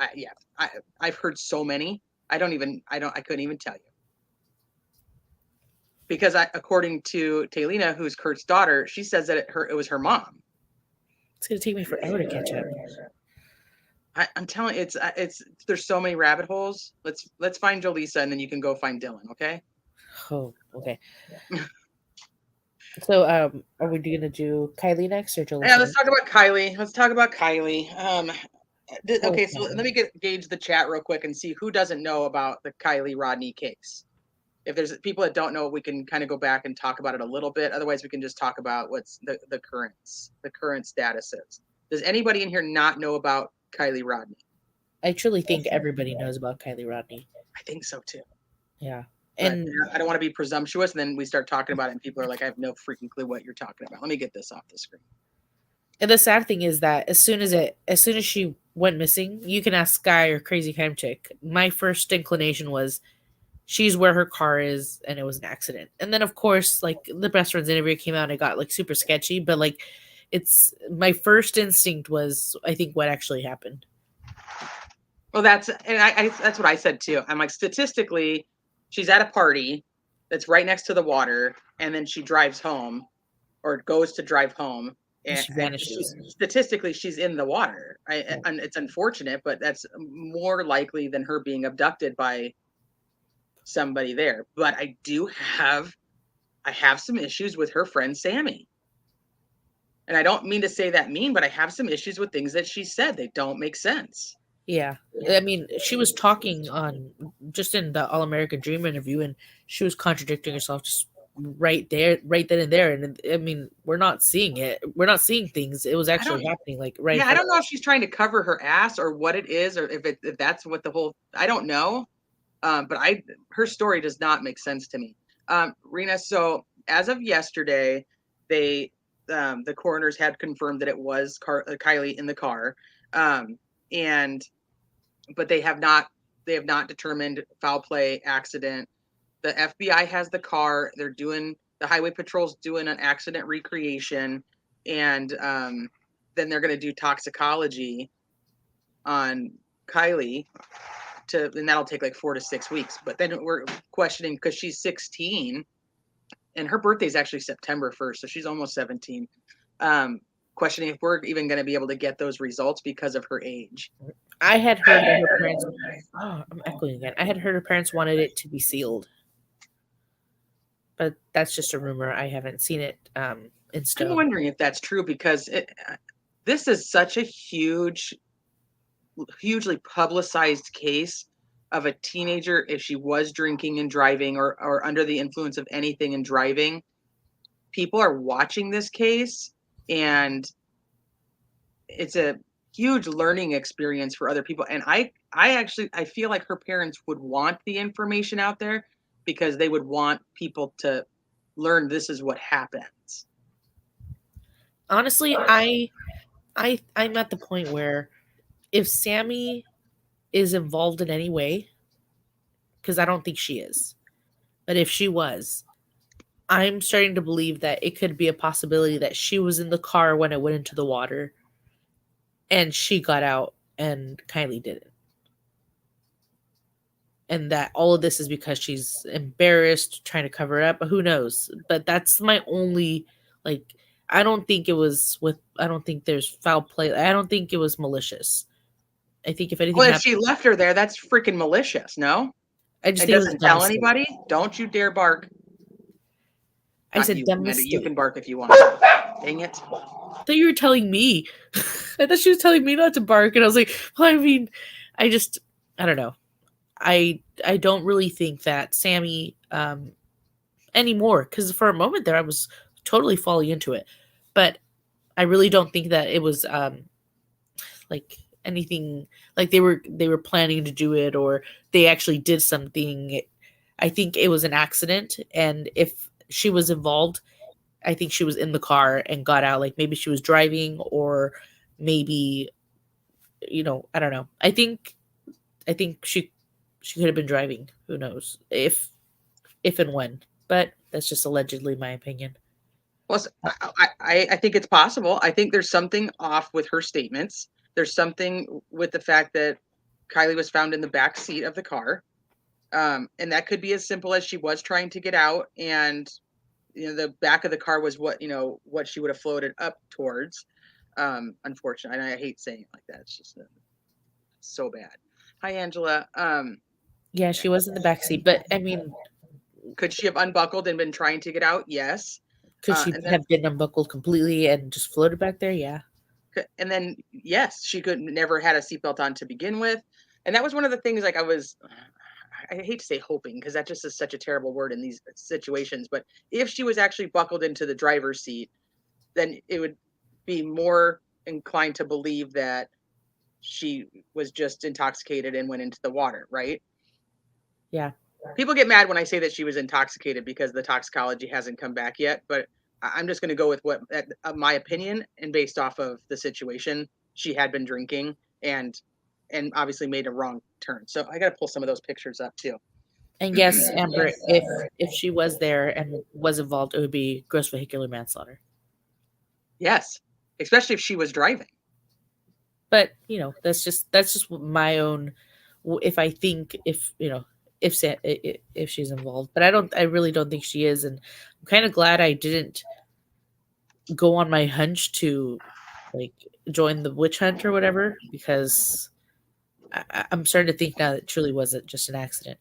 I've heard so many. I couldn't even tell you. Because according to Taylina, who's Kurt's daughter, she says that it was her mom. It's gonna take me forever to catch up. I'm telling you, it's there's so many rabbit holes. Let's find Jolissa and then you can go find Dylan, okay? Oh, okay. So, are we gonna do Kiely next or Jolissa? Yeah, let's talk about Kiely. Okay, so let me gauge the chat real quick and see who doesn't know about the Kiely Rodni case. If there's people that don't know, we can kind of go back and talk about it a little bit. Otherwise, we can just talk about what's the current status is. Does anybody in here not know about Kiely Rodni? I truly think everybody knows about Kiely Rodni. I think so too. Yeah. And I don't want to be presumptuous, and then we start talking about it, and people are like, I have no freaking clue what you're talking about. Let me get this off the screen. And the sad thing is that as soon as she went missing, you can ask Sky or Crazy Cam Chick. My first inclination was she's where her car is and it was an accident. And then of course, the best friend's interview came out and it got super sketchy, but it's my first instinct was I think what actually happened. Well, that's what I said too. I'm like, statistically, she's at a party that's right next to the water, and then she drives home or goes to drive home. And she vanishes. Statistically, she's in the water. And it's unfortunate, but that's more likely than her being abducted by somebody there. But I have some issues with her friend Sammy. And I don't mean to say that mean, but I have some issues with things that she said. They don't make sense. Yeah. I mean, she was talking just in the All American Dream interview, and she was contradicting herself just right then and there. And I mean, we're not seeing it. We're not seeing things. It was actually happening right. Yeah, I don't know if she's trying to cover her ass or what it is, or if that's what the whole, I don't know. But her story does not make sense to me. Rena, so as of yesterday, the coroners had confirmed that it was Kiely in the car. But they have not determined foul play, accident. The FBI has the car. The highway patrol's doing an accident recreation, and then they're going to do toxicology on Kiely, and that'll take 4 to 6 weeks. But then we're questioning, because she's 16 and her birthday is actually September 1st, so she's almost 17. Questioning if we're even going to be able to get those results because of her age. I had heard that her parents. Oh, I'm echoing again. I had heard her parents wanted it to be sealed, but that's just a rumor. I haven't seen it in stone. I'm wondering if that's true, because this is such a hugely publicized case of a teenager. If she was drinking and driving, or under the influence of anything and driving, people are watching this case, and it's a huge learning experience for other people. And I feel like her parents would want the information out there because they would want people to learn this is what happens. Honestly, I'm at the point where if Sammy is involved in any way, because I don't think she is, but if she was, I'm starting to believe that it could be a possibility that she was in the car when it went into the water and she got out and Kiely didn't. And that all of this is because she's embarrassed, trying to cover it up. But who knows? But that's my only, like, I don't think there's foul play. I don't think it was malicious. I think if anything Well, if happened, she left her there, that's freaking malicious, no? I just And think it was a doesn't dumb tell mistake. anybody? Don't you dare bark. I Not said you, dumb Amanda. You mistake. can bark if you want. Dang it. I thought you were telling me. I thought she was telling me not to bark, and I was like, well, I mean, I don't know. I don't really think that Sammy anymore, because for a moment there I was totally falling into it, but I really don't think that it was like anything like they were planning to do it or they actually did something. I think it was an accident, and if she was involved, I think she was in the car and got out. Like maybe she was driving, or maybe I don't know. I think she could have been driving. Who knows if and when? But that's just allegedly my opinion. Well, I think it's possible. I think there's something off with her statements. There's something with the fact that Kiely was found in the back seat of the car. And that could be as simple as she was trying to get out, and the back of the car was what she would have floated up towards. Unfortunately, and I hate saying it like that. It's just so bad. Hi, Angela. Yeah, she was in the back seat, but I mean, Could she have unbuckled and been trying to get out? Yes. could she And then have been unbuckled completely and just floated back there? Yeah. yes, she could never had a seatbelt on to begin with. And that was one of the things, like, I hate to say hoping, because that just is such a terrible word in these situations, but if she was actually buckled into the driver's seat, then it would be more inclined to believe that she was just intoxicated and went into the water, right? Yeah. People get mad when I say that she was intoxicated because the toxicology hasn't come back yet, but I'm just going to go with what my opinion, and based off of the situation. She had been drinking and obviously made a wrong turn. So I got to pull some of those pictures up too. And yes, Amber, if she was there and was involved, it would be gross vehicular manslaughter. Yes, especially if she was driving. But that's just my own. If I think if she's involved, but I really don't think she is, and I'm kind of glad I didn't go on my hunch to like join the witch hunt or whatever, because I'm starting to think now that it truly wasn't just an accident.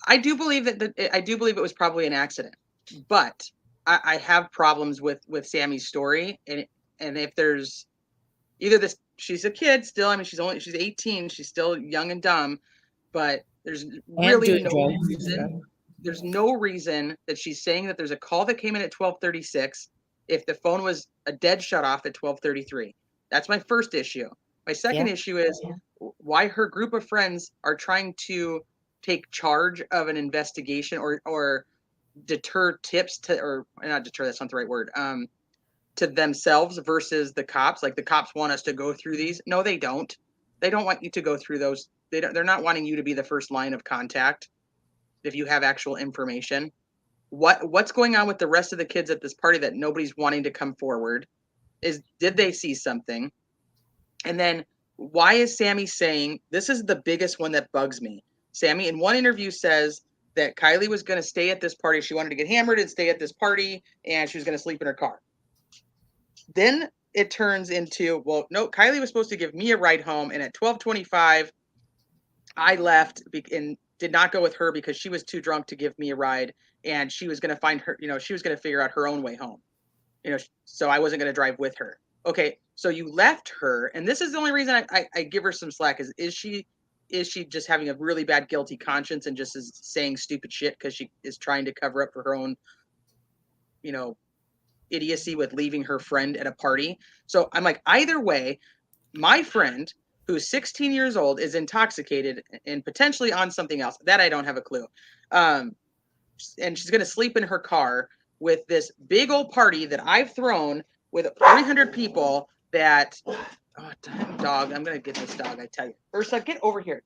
I do believe it was probably an accident, but I have problems with Sammy's story, and if there's either this, she's a kid still. I mean, she's 18. She's still young and dumb, but there's really no reason. There's no reason that she's saying that there's a call that came in at 12:36 if the phone was a dead shut off at 12:33. That's my first issue. My second issue is why her group of friends are trying to take charge of an investigation or deter tips to, or not deter, that's not the right word, to themselves versus the cops. Like, the cops want us to go through these. No, they don't. They don't want you to go through those. They're not wanting you to be the first line of contact if you have actual information. What's going on with the rest of the kids at this party that nobody's wanting to come forward? Did they see something? And then why is Sammy saying, this is the biggest one that bugs me. Sammy in one interview says that Kiely was going to stay at this party. She wanted to get hammered and stay at this party, and she was going to sleep in her car. Then it turns into, well, no, Kiely was supposed to give me a ride home, and at 12:25, I left and did not go with her because she was too drunk to give me a ride, and she was going to find her, she was going to figure out her own way home, so I wasn't going to drive with her. Okay, so you left her, and this is the only reason I give her some slack. Is she just having a really bad guilty conscience and just is saying stupid shit because she is trying to cover up for her own, idiocy with leaving her friend at a party? So I'm like, either way, my friend, who's 16 years old, is intoxicated and potentially on something else that I don't have a clue. And she's going to sleep in her car with this big old party that I've thrown with 300 people that, oh, damn dog, I'm going to get this dog, I tell you. Ursa, get over here.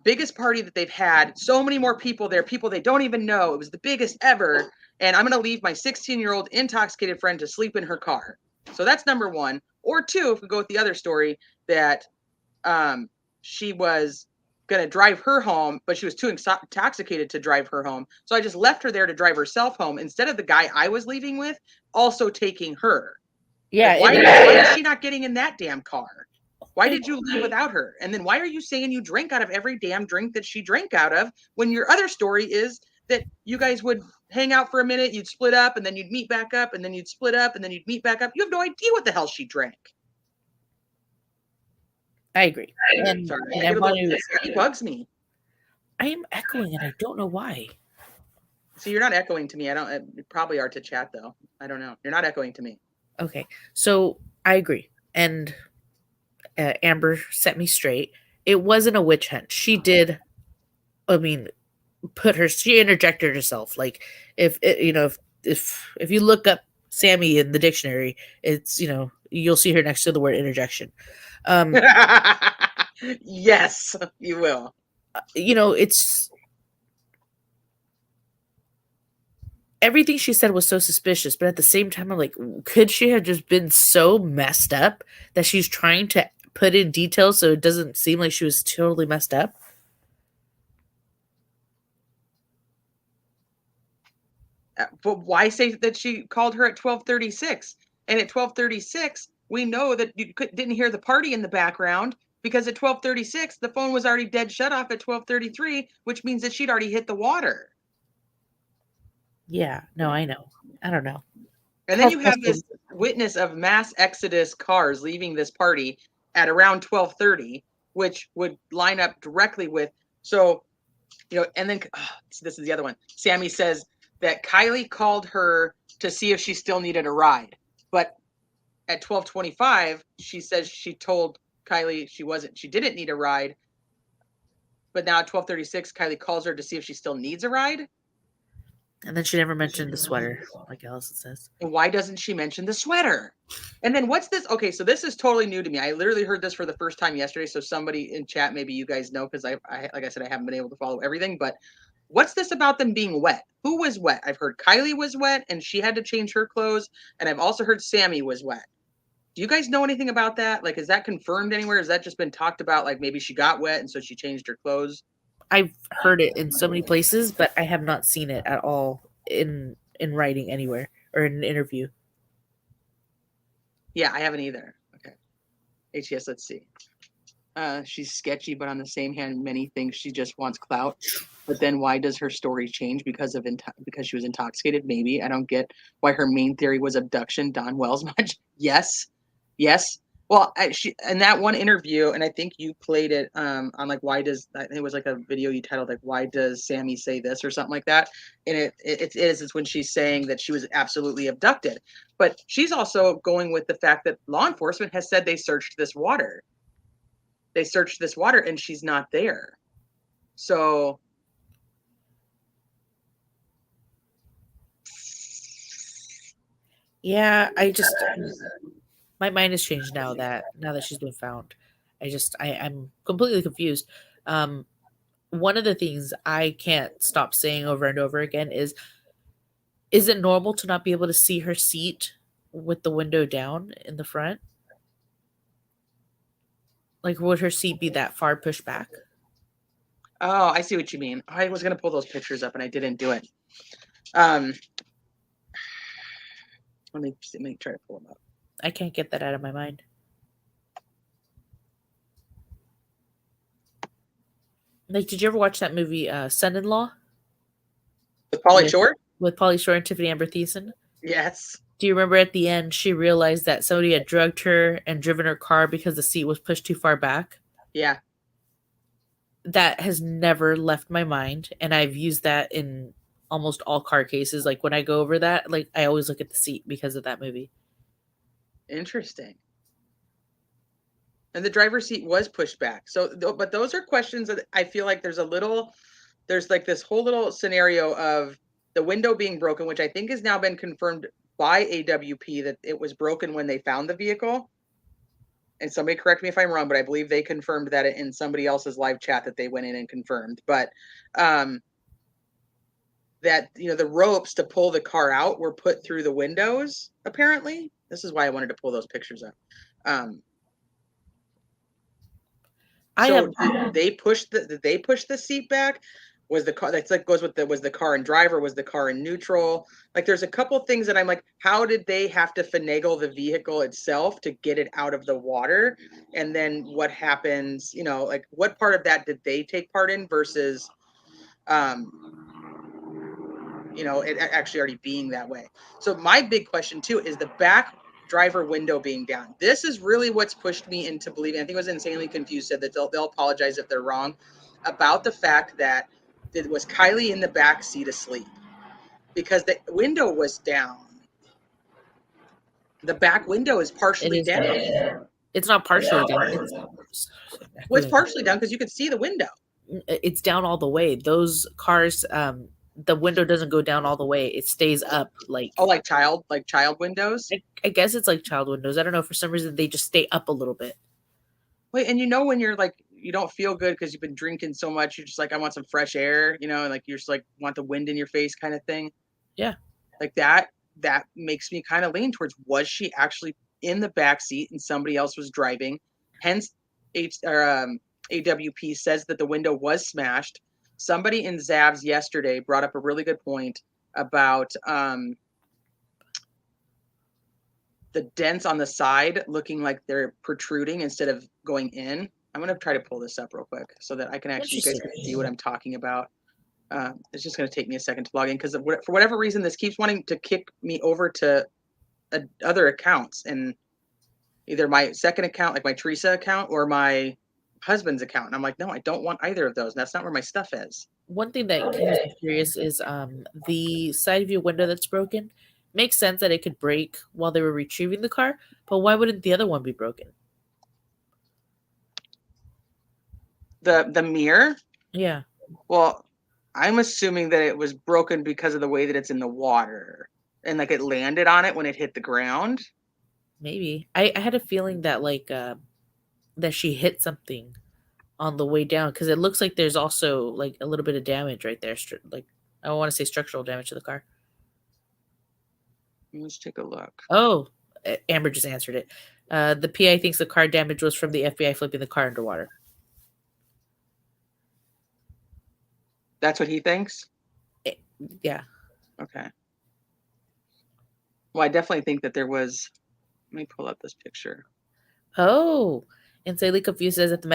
biggest party that they've had, so many more people there, people they don't even know. It was the biggest ever. And I'm going to leave my 16-year-old intoxicated friend to sleep in her car. So that's number one. Or two, if we go with the other story, that she was going to drive her home, but she was too intoxicated to drive her home. So I just left her there to drive herself home instead of the guy I was leaving with also taking her. Yeah. Like, why is she not getting in that damn car? Why did you leave without her? And then why are you saying you drank out of every damn drink that she drank out of when your other story is that you guys would hang out for a minute, you'd split up, and then you'd meet back up, and then you'd split up, and then you'd meet back up. You have no idea what the hell she drank. I agree. Sorry, it bugs me. I am echoing, and I don't know why. So you're not echoing to me. You probably are to chat, though. I don't know. You're not echoing to me. Okay. So I agree. And Amber set me straight. It wasn't a witch hunt. She did, she interjected herself. Like if you look up Sammy in the dictionary, it's, you'll see her next to the word interjection. Yes, you will. It's everything she said was so suspicious, but at the same time, I'm like, could she have just been so messed up that she's trying to put in details so it doesn't seem like she was totally messed up? But why say that she called her at 12:36? And at 12:36, we know that you didn't hear the party in the background because at 12:36, the phone was already dead shut off at 12:33, which means that she'd already hit the water. Yeah, no, I know. I don't know. And then you have this witness of mass exodus cars leaving this party at around 12:30, which would line up directly with, and then this is the other one. Sammy says that Kiely called her to see if she still needed a ride. But at 12:25, she says she told Kiely she didn't need a ride. But now at 12:36, Kiely calls her to see if she still needs a ride. And then she never mentioned the sweater, like Allison says. And why doesn't she mention the sweater? And then what's this? Okay, so this is totally new to me. I literally heard this for the first time yesterday. So somebody in chat, maybe you guys know, because I like I said, I haven't been able to follow everything. But what's this about them being wet? Who was wet? I've heard Kiely was wet and she had to change her clothes. And I've also heard Sammy was wet. Do you guys know anything about that? Like, is that confirmed anywhere? Has that just been talked about? Like maybe she got wet and so she changed her clothes? I've heard it in so many places, but I have not seen it at all in writing anywhere or in an interview. Yeah, I haven't either. Okay. HTS, let's see. She's sketchy, but on the same hand, many think she just wants clout. But then why does her story change because she was intoxicated? Maybe. I don't get why her main theory was abduction. Don Wells much. Yes. Well, in that one interview, and I think you played it on like it was like a video you titled like why does Sammy say this or something like that, and it's when she's saying that she was absolutely abducted, but she's also going with the fact that law enforcement has said they searched this water, and she's not there, so. Yeah, my mind has changed now that she's been found. I'm completely confused. One of the things I can't stop saying over and over again is it normal to not be able to see her seat with the window down in the front? Like, would her seat be that far pushed back? Oh, I see what you mean. I was going to pull those pictures up and I didn't do it. Let me try to pull them up. I can't get that out of my mind. Like, did you ever watch that movie, Son-in-Law? With Pauly Shore? With Pauly Shore and Tiffany Amber Thiessen? Yes. Do you remember at the end she realized that somebody had drugged her and driven her car because the seat was pushed too far back? Yeah. That has never left my mind, and I've used that in almost all car cases. Like, when I go over that, like, I always look at the seat because of that movie. Interesting. And the driver's seat was pushed back. So, but those are questions that I feel like there's like this whole little scenario of the window being broken, which I think has now been confirmed by AWP that it was broken when they found the vehicle. and somebody correct me if I'm wrong, but I believe they confirmed that in somebody else's live chat that they went in and confirmed. But that, the ropes to pull the car out were put through the windows, apparently. This is why I wanted to pull those pictures up. Did they push the seat back? Was the car, that's like goes with was the car in driver, was the car in neutral? Like there's a couple things that I'm like, how did they have to finagle the vehicle itself to get it out of the water? And then what happens, like what part of that did they take part in versus it actually already being that way. So my big question too is the back driver window being down. This is really what's pushed me into believing, I think it was Insanely Confused said that they'll apologize if they're wrong, about the fact that it was Kiely in the back seat asleep because the window was down. The back window is partially down. It's not partially down. It's partially down because you could see the window. It's down all the way. Those cars, the window doesn't go down all the way. It stays up like child windows. I guess it's like child windows. I don't know. For some reason, they just stay up a little bit. Wait, and when you're like, you don't feel good because you've been drinking so much, you're just like, I want some fresh air, and like you're just like want the wind in your face kind of thing. Yeah, like that makes me kind of lean towards, was she actually in the back seat and somebody else was driving? Hence, AWP says that the window was smashed. Somebody in Zavs yesterday brought up a really good point about the dents on the side looking like they're protruding instead of going in. I'm going to try to pull this up real quick so that I can actually, you guys can see what I'm talking about. It's just going to take me a second to log in because for whatever reason, this keeps wanting to kick me over to other accounts, and either my second account, like my Teresa account, or my husband's account. And I'm like, no, I don't want either of those. That's not where my stuff is. One thing that keeps me curious is the side view window that's broken. Makes sense that it could break while they were retrieving the car, but why wouldn't the other one be broken? The mirror? Yeah. Well, I'm assuming that it was broken because of the way that it's in the water and like it landed on it when it hit the ground. Maybe. I had a feeling that that she hit something on the way down because it looks like there's also like a little bit of damage right there. Like I don't want to say structural damage to the car. Let's take a look. Oh, Amber just answered it. The PI thinks the car damage was from the FBI flipping the car underwater. That's what he thinks? Yeah. Okay. Well, I definitely think that there was... Let me pull up this picture. Oh, Insanely Confused says that the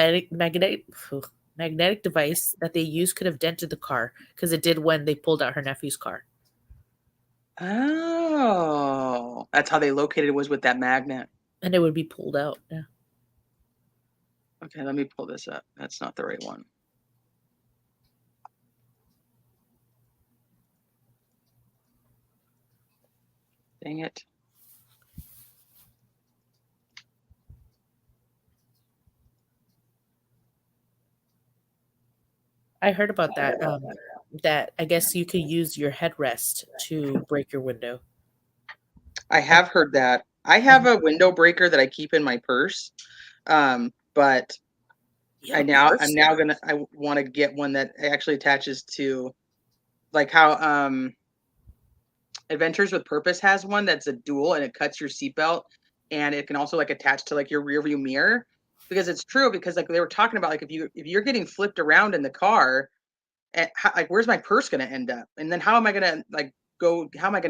magnetic device that they used could have dented the car because it did when they pulled out her nephew's car. Oh, that's how they located it, was with that magnet. And it would be pulled out, yeah. Okay, let me pull this up. That's not the right one. Dang it. I heard about that. That I guess you could use your headrest to break your window. I have heard that. I have a window breaker that I keep in my purse, but I want to get one that actually attaches to, like how Adventures with Purpose has one that's a dual and it cuts your seatbelt, and it can also like attach to like your rear view mirror, because it's true, because like they were talking about, like if you're getting flipped around in the car, and like where's my purse going to end up, and then how am I going to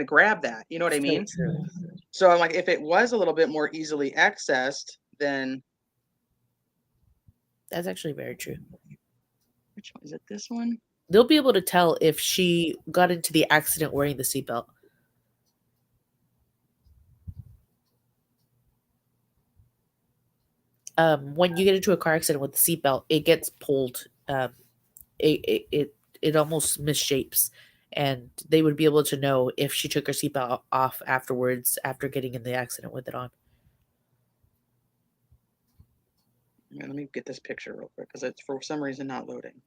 grab that? You know what I mean? True. So I'm like, if it was a little bit more easily accessed, then that's actually very true. Which one is it? This one? They'll be able to tell if she got into the accident wearing the seatbelt. When you get into a car accident with the seatbelt, it gets pulled. It almost misshapes, and they would be able to know if she took her seatbelt off afterwards after getting in the accident with it on. Let me get this picture real quick because it's for some reason not loading.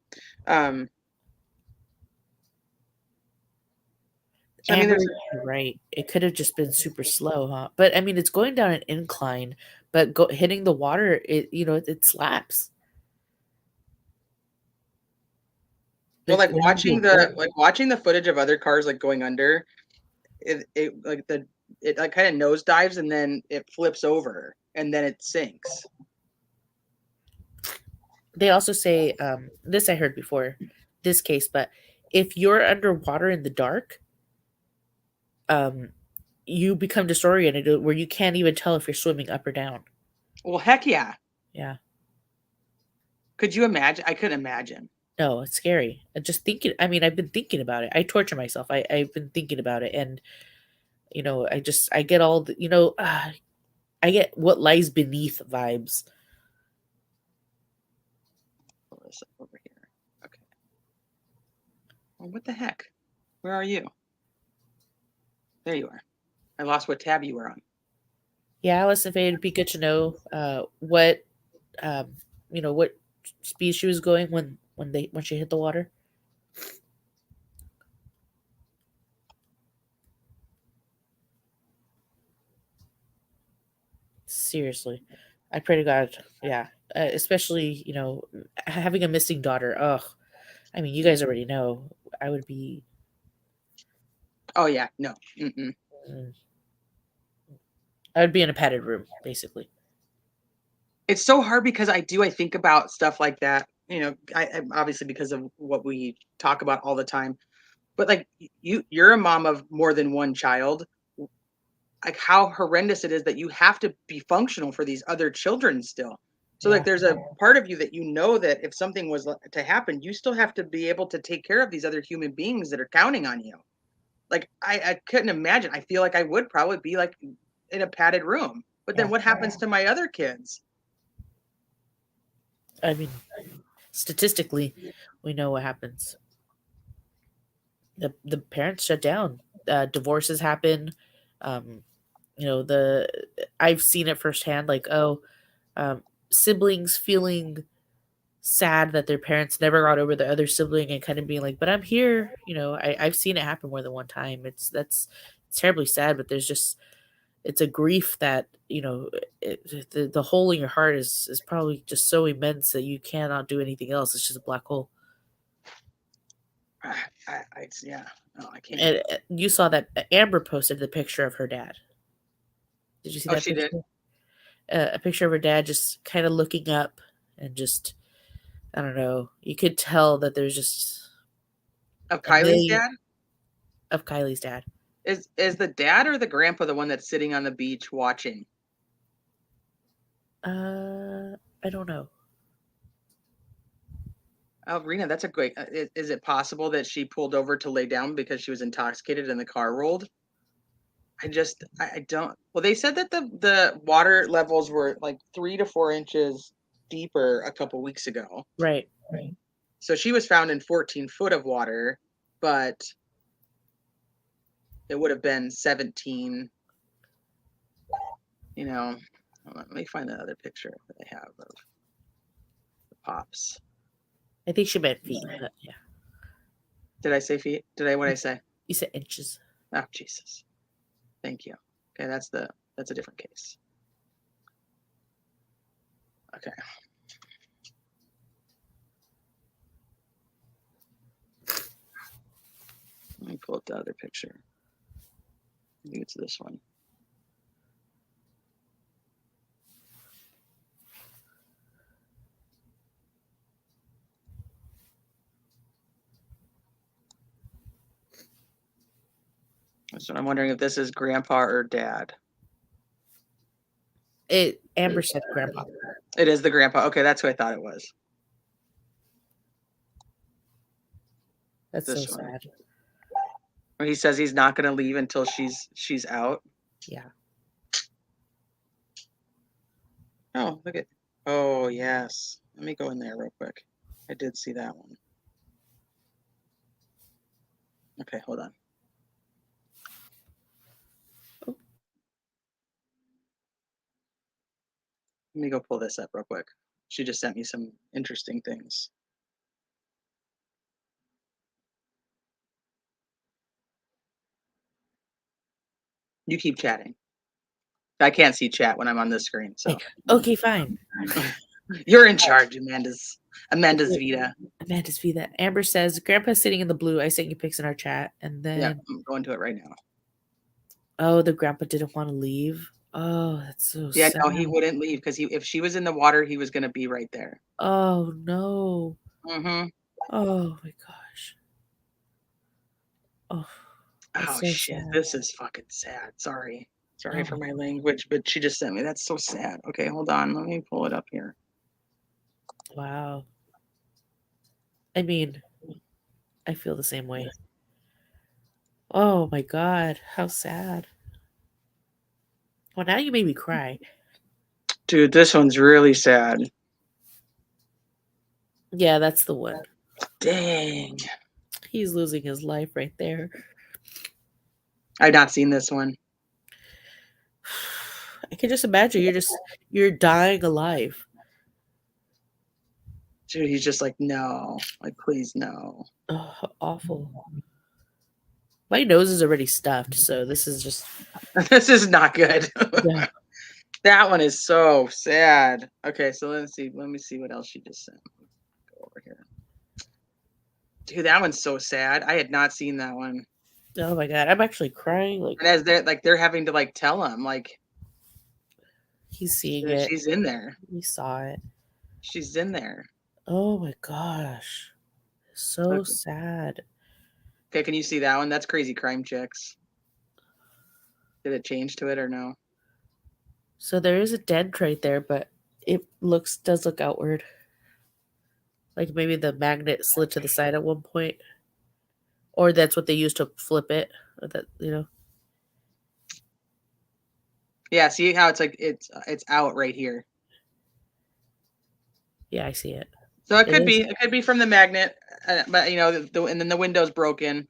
You're right. It could have just been super slow, huh? But I mean, it's going down an incline, but hitting the water, it slaps. Well, like when you do watching the footage of other cars like going under, it like kind of nosedives and then it flips over and then it sinks. They also say, this I heard before this case, but if you're underwater in the dark, you become disoriented where you can't even tell if you're swimming up or down. Well, heck yeah. Yeah. Could you imagine? I couldn't imagine. No, it's scary. Just thinking. I mean, I've been thinking about it. I torture myself. I've been thinking about it, and I get all the, I get what lies beneath vibes. Pull this up over here. Okay. Well, what the heck? Where are you? There you are. I lost what tab you were on. Yeah, listen, it'd be good to know what what speed she was going when she hit the water. Seriously, I pray to God. Yeah, especially having a missing daughter. Ugh, I mean, you guys already know. I would be. Oh yeah, no. Mm-mm. I would be in a padded room, basically. It's so hard because I think about stuff like that. I obviously because of what we talk about all the time. But like you're a mom of more than one child. Like how horrendous it is that you have to be functional for these other children still. So like Yeah. there's a part of you that that if something was to happen, you still have to be able to take care of these other human beings that are counting on you. Like I couldn't imagine. I feel like I would probably be like in a padded room. But then Yeah. what happens to my other kids? I mean, statistically, we know what happens. The parents shut down. Divorces happen. Um, I've seen it firsthand. Like, siblings feeling sad that their parents never got over the other sibling and kind of being like, "But I'm here." I've seen it happen more than one time. It's terribly sad, but it's a grief that the hole in your heart is probably just so immense that you cannot do anything else. It's just a black hole. Yeah, no, I can't. And you saw that Amber posted the picture of her dad. Did you see that she picture? did. A picture of her dad just kind of looking up and just, I don't know. You could tell that there's just Of a Kylie's million dad? of Kylie's dad. Is the dad or the grandpa the one that's sitting on the beach watching? I don't know. Oh, Rena, that's a great. Is it possible that she pulled over to lay down because she was intoxicated and the car rolled? I don't. Well, they said that the water levels were like 3 to 4 inches deeper a couple weeks ago. Right. So she was found in 14 foot of water, but it would have been 17. Let me find the other picture that I have of the pops. I think she meant feet, but yeah. Did I say feet? What did I say? You said inches. Oh, Jesus. Thank you. Okay, that's a different case. Okay. Let me pull up the other picture. I think it's this one. So I'm wondering if this is grandpa or dad. Amber said grandpa. It is the grandpa. Okay, that's who I thought it was. That's This so one. sad. Where he says he's not going to leave until she's out. Yeah. Oh, look at. Oh, yes. Let me go in there real quick. I did see that one. Okay, hold on. Let me go pull this up real quick. She just sent me some interesting things. You keep chatting. I can't see chat when I'm on this screen, so Okay, fine. you're in charge, Amanda's Vita. Amanda's Vida. Amber says, Grandpa's sitting in the blue. I sent you pics in our chat. And Yeah, then, I'm going to it right now. oh, the grandpa didn't want to leave. Oh, that's so Yeah, sad. no, he wouldn't leave because if she was in the water, he was going to be right there. Oh, no. Mm-hmm. Oh, my gosh. Oh, that's Oh so shit, sad. this is fucking sad. Sorry Oh for my my language, but she just sent me. That's so sad. Okay, hold on. Let me pull it up here. Wow. I mean, I feel the same way. Oh my God, how sad. Well, now you made me cry. Dude, this one's really sad. Yeah, that's the one. Dang. He's losing his life right there. I've not seen this one. I can just imagine you're dying alive. Dude, he's just like, no. Like, please, no. Oh, how awful. My nose is already stuffed, so this is just This is not good. yeah. That one is so sad. Okay, so let's see. Let me see what else she just sent. Go over here. Dude, that one's so sad. I had not seen that one. Oh my God, I'm actually crying. Like And as they're having to like tell him, like, he's seeing it. she's in there. He saw it. She's in there. Oh my gosh, so Okay. sad. Okay, can you see that one? That's Crazy Crime Chicks. Did it change to it or no? So there is a dent right there, but it does look outward. Like maybe the magnet slid to the side at one point. Or that's what they used to flip it. Or that, you know. Yeah, see how it's like it's out right here. Yeah, I see it. So it could is. be from the magnet, but you know, and then the window's broken,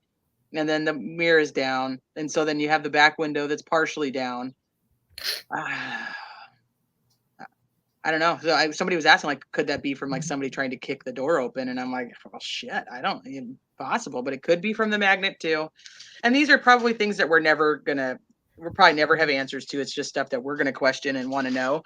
and then the mirror is down, and so then you have the back window that's partially down. I don't know. So somebody was asking, like, could that be from like somebody trying to kick the door open? And I'm like, well, shit, I don't. Possible, but it could be from the magnet too. And these are probably things that we'll probably never have answers to. It's just stuff that we're gonna question and want to know.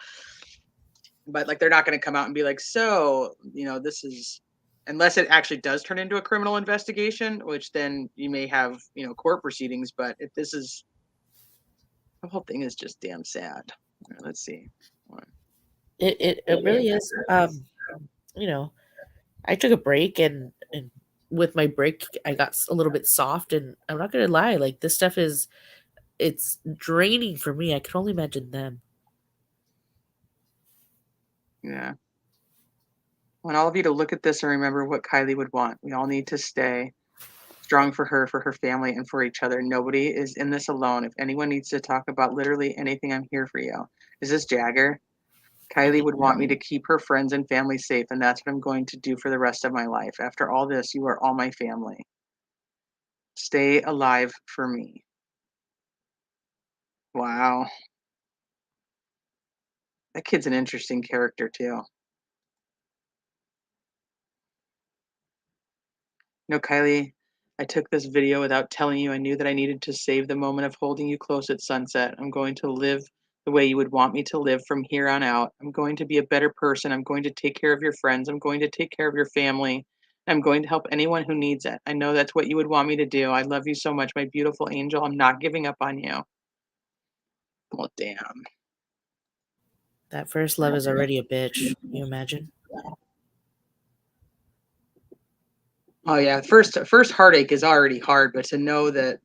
But like, they're not gonna come out and be like, so you know, this is, unless it actually does turn into a criminal investigation, which then you may have court proceedings. But if this is, the whole thing is just damn sad. Let's see. It really is. You know, I took a break and with my break I got a little bit soft, and I'm not gonna lie, like this stuff it's draining for me. I can only imagine them. Yeah. I want all of you to look at this and remember what Kiely would want. We all need to stay strong for her family, and for each other. Nobody is in this alone. If anyone needs to talk about literally anything, I'm here for you. Is this Jagger? Kiely would want me to keep her friends and family safe, and that's what I'm going to do for the rest of my life. After all this, you are all my family. Stay alive for me. Wow. That kid's an interesting character, too. Kiely, I took this video without telling you. I knew that I needed to save the moment of holding you close at sunset. I'm going to live the way you would want me to live from here on out. I'm going to be a better person. I'm going to take care of your friends. I'm going to take care of your family. I'm going to help anyone who needs it. I know that's what you would want me to do. I love you so much, my beautiful angel. I'm not giving up on you. Well, damn. That first love is already a bitch. Can you imagine? Oh yeah, first heartache is already hard, but to know that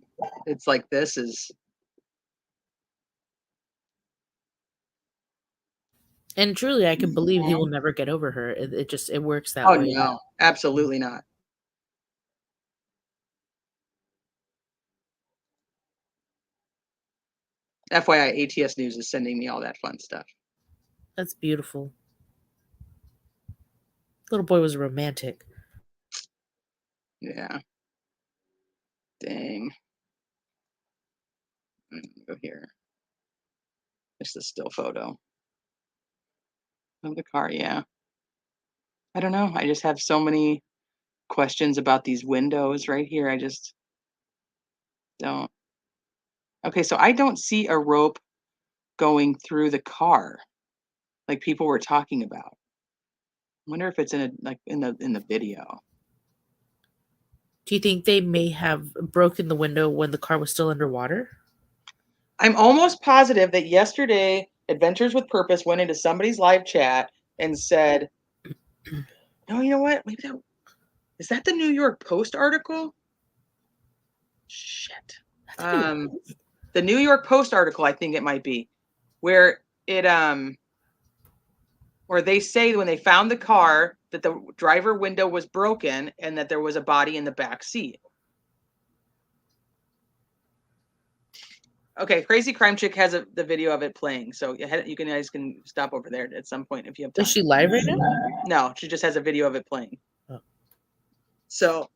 it's like this is. And truly, I can believe he will never get over her. It works that way. No, absolutely not. FYI, ATS News is sending me all that fun stuff. That's beautiful. Little boy was romantic. Yeah. Dang. Go here. It's the still photo of the car. Yeah. I don't know. I just have so many questions about these windows right here. I just don't. Okay, so I don't see a rope going through the car, like people were talking about. I wonder if it's in the video. Do you think they may have broken the window when the car was still underwater? I'm almost positive that yesterday Adventures with Purpose went into somebody's live chat and said, "No, you know what? Maybe is that the New York Post article? Shit. The New York Post article, I think it might be, where where they say when they found the car that the driver window was broken and that there was a body in the back seat." Okay, Crazy Crime Chick has the video of it playing, so you guys can stop over there at some point if you have time. Is she live right now? No, she just has a video of it playing. Oh. So,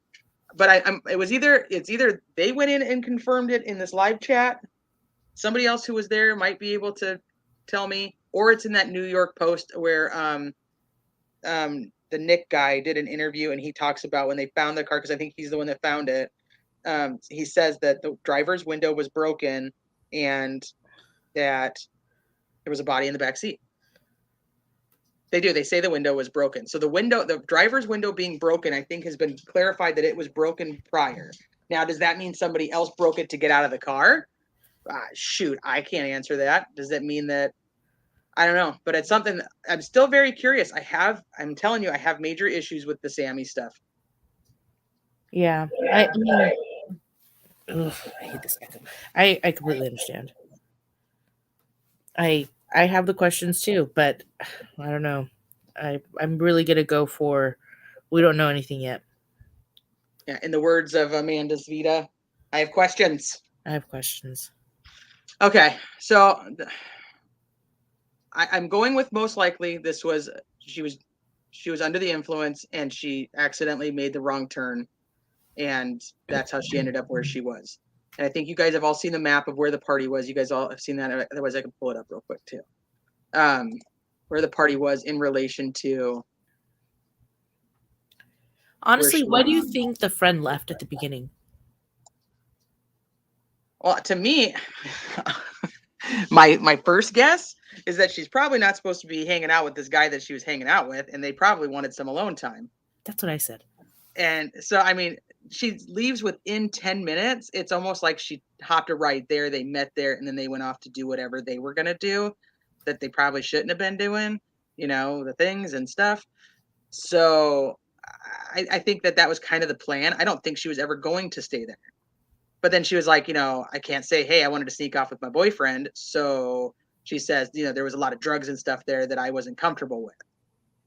but it's either they went in and confirmed it in this live chat. Somebody else who was there might be able to tell me, or it's in that New York Post where the Nick guy did an interview and he talks about when they found the car, because I think he's the one that found it. He says that the driver's window was broken and that there was a body in the back seat. They say the window was broken. So the driver's window being broken, I think has been clarified that it was broken prior. Now, does that mean somebody else broke it to get out of the car? Shoot, I can't answer that. Does that mean that? I don't know, but it's something I'm still very curious. I'm telling you, I have major issues with the Sammy stuff. Yeah, I mean, ugh, I hate this guy. I completely understand. I have the questions too, but I don't know. I'm really gonna go for we don't know anything yet. Yeah, in the words of Amanda's Vita, I have questions. I have questions. Okay, so I'm going with most likely she was under the influence and she accidentally made the wrong turn, and that's how she ended up where she was. And I think you guys have all seen the map of where the party was. You guys all have seen that. Otherwise, I can pull it up real quick too. Where the party was in relation to. Honestly, why do you think the friend left at the beginning? Well, to me, my first guess is that she's probably not supposed to be hanging out with this guy that she was hanging out with, and they probably wanted some alone time. That's what I said. And so, I mean, she leaves within 10 minutes. It's almost like she hopped a ride there. They met there, and then they went off to do whatever they were going to do that they probably shouldn't have been doing, the things and stuff. So I think that was kind of the plan. I don't think she was ever going to stay there. But then she was like, I can't say, hey, I wanted to sneak off with my boyfriend. So she says, there was a lot of drugs and stuff there that I wasn't comfortable with.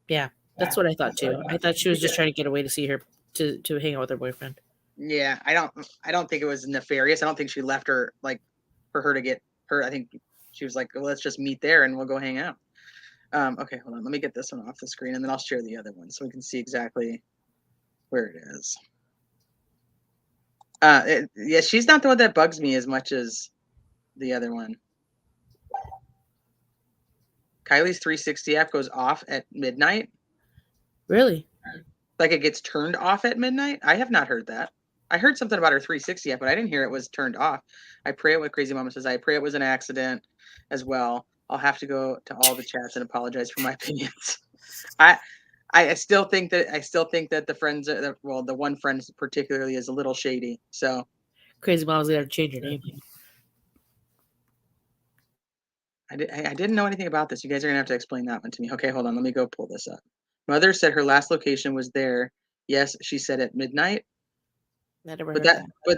Yeah, that's what I thought too. I thought she was just trying to get away to see her to hang out with her boyfriend. Yeah, I don't think it was nefarious. I don't think she left her like for her to get her. I think she was like, well, let's just meet there and we'll go hang out. Okay, hold on. Let me get this one off the screen and then I'll share the other one so we can see exactly where it is. Yeah, she's not the one that bugs me as much as the other one. Kiely's 360 app goes off at midnight. Really? Like it gets turned off at midnight? I have not heard that. I heard something about her 360 app, but I didn't hear it was turned off. I pray what Crazy Mama says. I pray it was an accident as well. I'll have to go to all the chats and apologize for my opinions. I still think that the friends, the one friend particularly is a little shady. So Crazy Mama's gonna have to change her name. I didn't know anything about this. You guys are gonna have to explain that one to me. Okay, hold on. Let me go pull this up. Mother said her last location was there. Yes, she said at midnight. But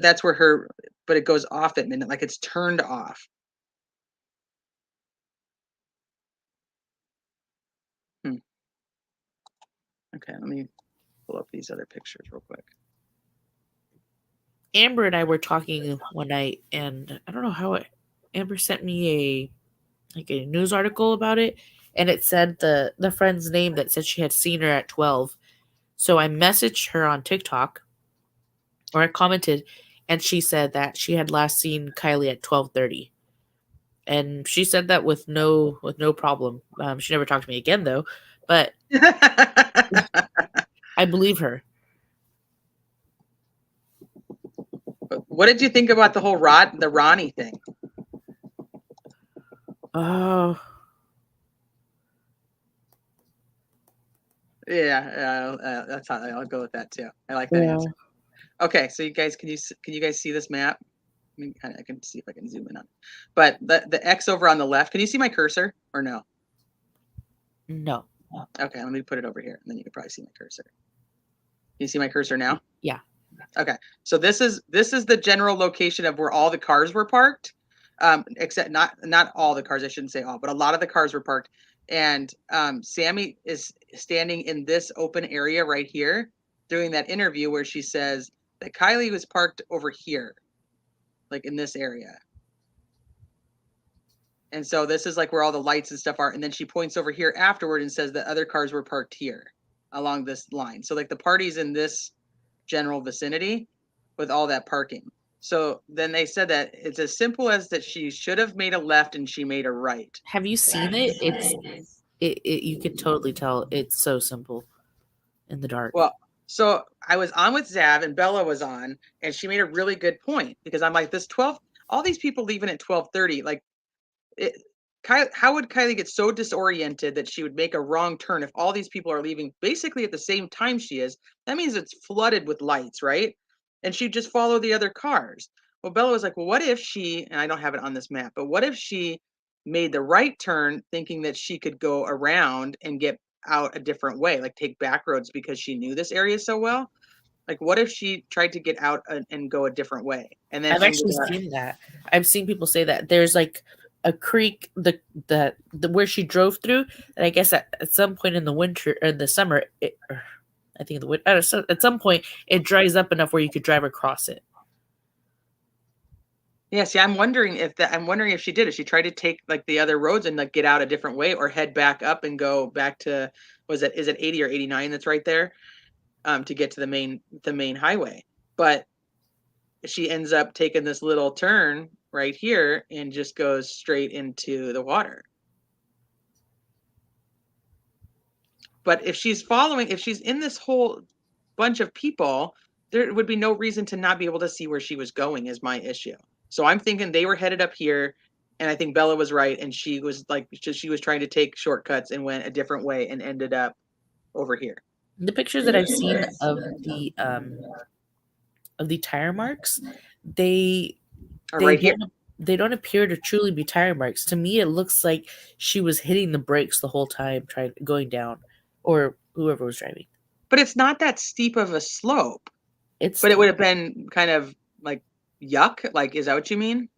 that's where but it goes off at midnight, like it's turned off. Okay, let me pull up these other pictures real quick. Amber and I were talking one night, and I don't know how Amber sent me a news article about it, and it said the friend's name that said she had seen her at 12. So I messaged her on TikTok, or I commented, and she said that she had last seen Kiely at 12:30, and she said that with no problem. She never talked to me again though, but I believe her. What did you think about the whole the Ronnie thing? Oh, Yeah, that's how I'll go with that too. I like that yeah. answer. Okay, so you guys, can you guys see this map? I can see if I can zoom in on it. But the X over on the left, can you see my cursor or no? No. Okay, let me put it over here, and then you can probably see my cursor. Can you see my cursor now? Yeah. Okay, so this is the general location of where all the cars were parked, except not all the cars. I shouldn't say all, but a lot of the cars were parked. And Sammy is standing in this open area right here, doing that interview where she says that Kiely was parked over here, like in this area. And so this is like where all the lights and stuff are. And then she points over here afterward and says that other cars were parked here along this line. So like the party's in this general vicinity with all that parking. So then they said that it's as simple as that she should have made a left and she made a right. Have you seen it? You can totally tell it's so simple in the dark. Well, so I was on with Zav and Bella was on, and she made a really good point because I'm like, all these people leaving at 12:30, like how would Kiely get so disoriented that she would make a wrong turn if all these people are leaving basically at the same time she is? That means it's flooded with lights, right? And she'd just follow the other cars. Well, Bella was like, well, what if she, and I don't have it on this map, but what if she made the right turn thinking that she could go around and get out a different way, like take back roads because she knew this area so well? Like, what if she tried to get out and go a different way? And then I've actually seen that. I've seen people say that there's like a creek the where she drove through, and I guess at some point in the winter or the summer, I think at some point it dries up enough where you could drive across it. Yeah, see, I'm wondering if she did. If she tried to take like the other roads and like get out a different way, or head back up and go back to is it 80 or 89 that's right there, to get to the main highway. But she ends up taking this little turn right here and just goes straight into the water. But if she's in this whole bunch of people, there would be no reason to not be able to see where she was going is my issue. So I'm thinking they were headed up here, and I think Bella was right, and she was trying to take shortcuts and went a different way and ended up over here. The pictures that I've seen of the tire marks, they right here. They don't appear to truly be tire marks. To me, it looks like she was hitting the brakes the whole time, going down, or whoever was driving. But it's not that steep of a slope. But it would have been kind of like yuck. Like, is that what you mean?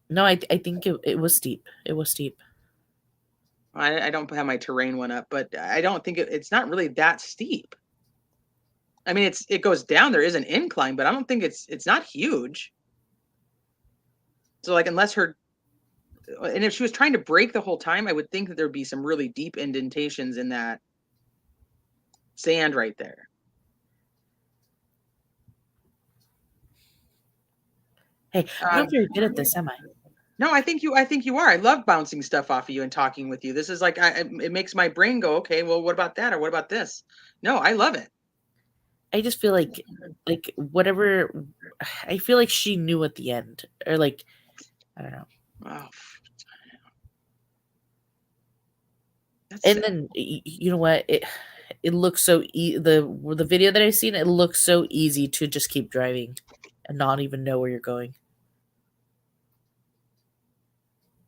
No, I think it was steep. It was steep. I don't have my terrain one up, but I don't think it's not really that steep. I mean, it goes down. There is an incline, but I don't think it's not huge. So like, and if she was trying to brake the whole time, I would think that there'd be some really deep indentations in that sand right there. Hey, I'm not very good at this, am I? No, I think you are. I love bouncing stuff off of you and talking with you. This is like, it makes my brain go, okay, well, what about that? Or what about this? No, I love it. I just feel like whatever, I feel like she knew at the end, or like, I don't know. Oh. And then you know what? It looks so the video that I've seen, it looks so easy to just keep driving and not even know where you're going.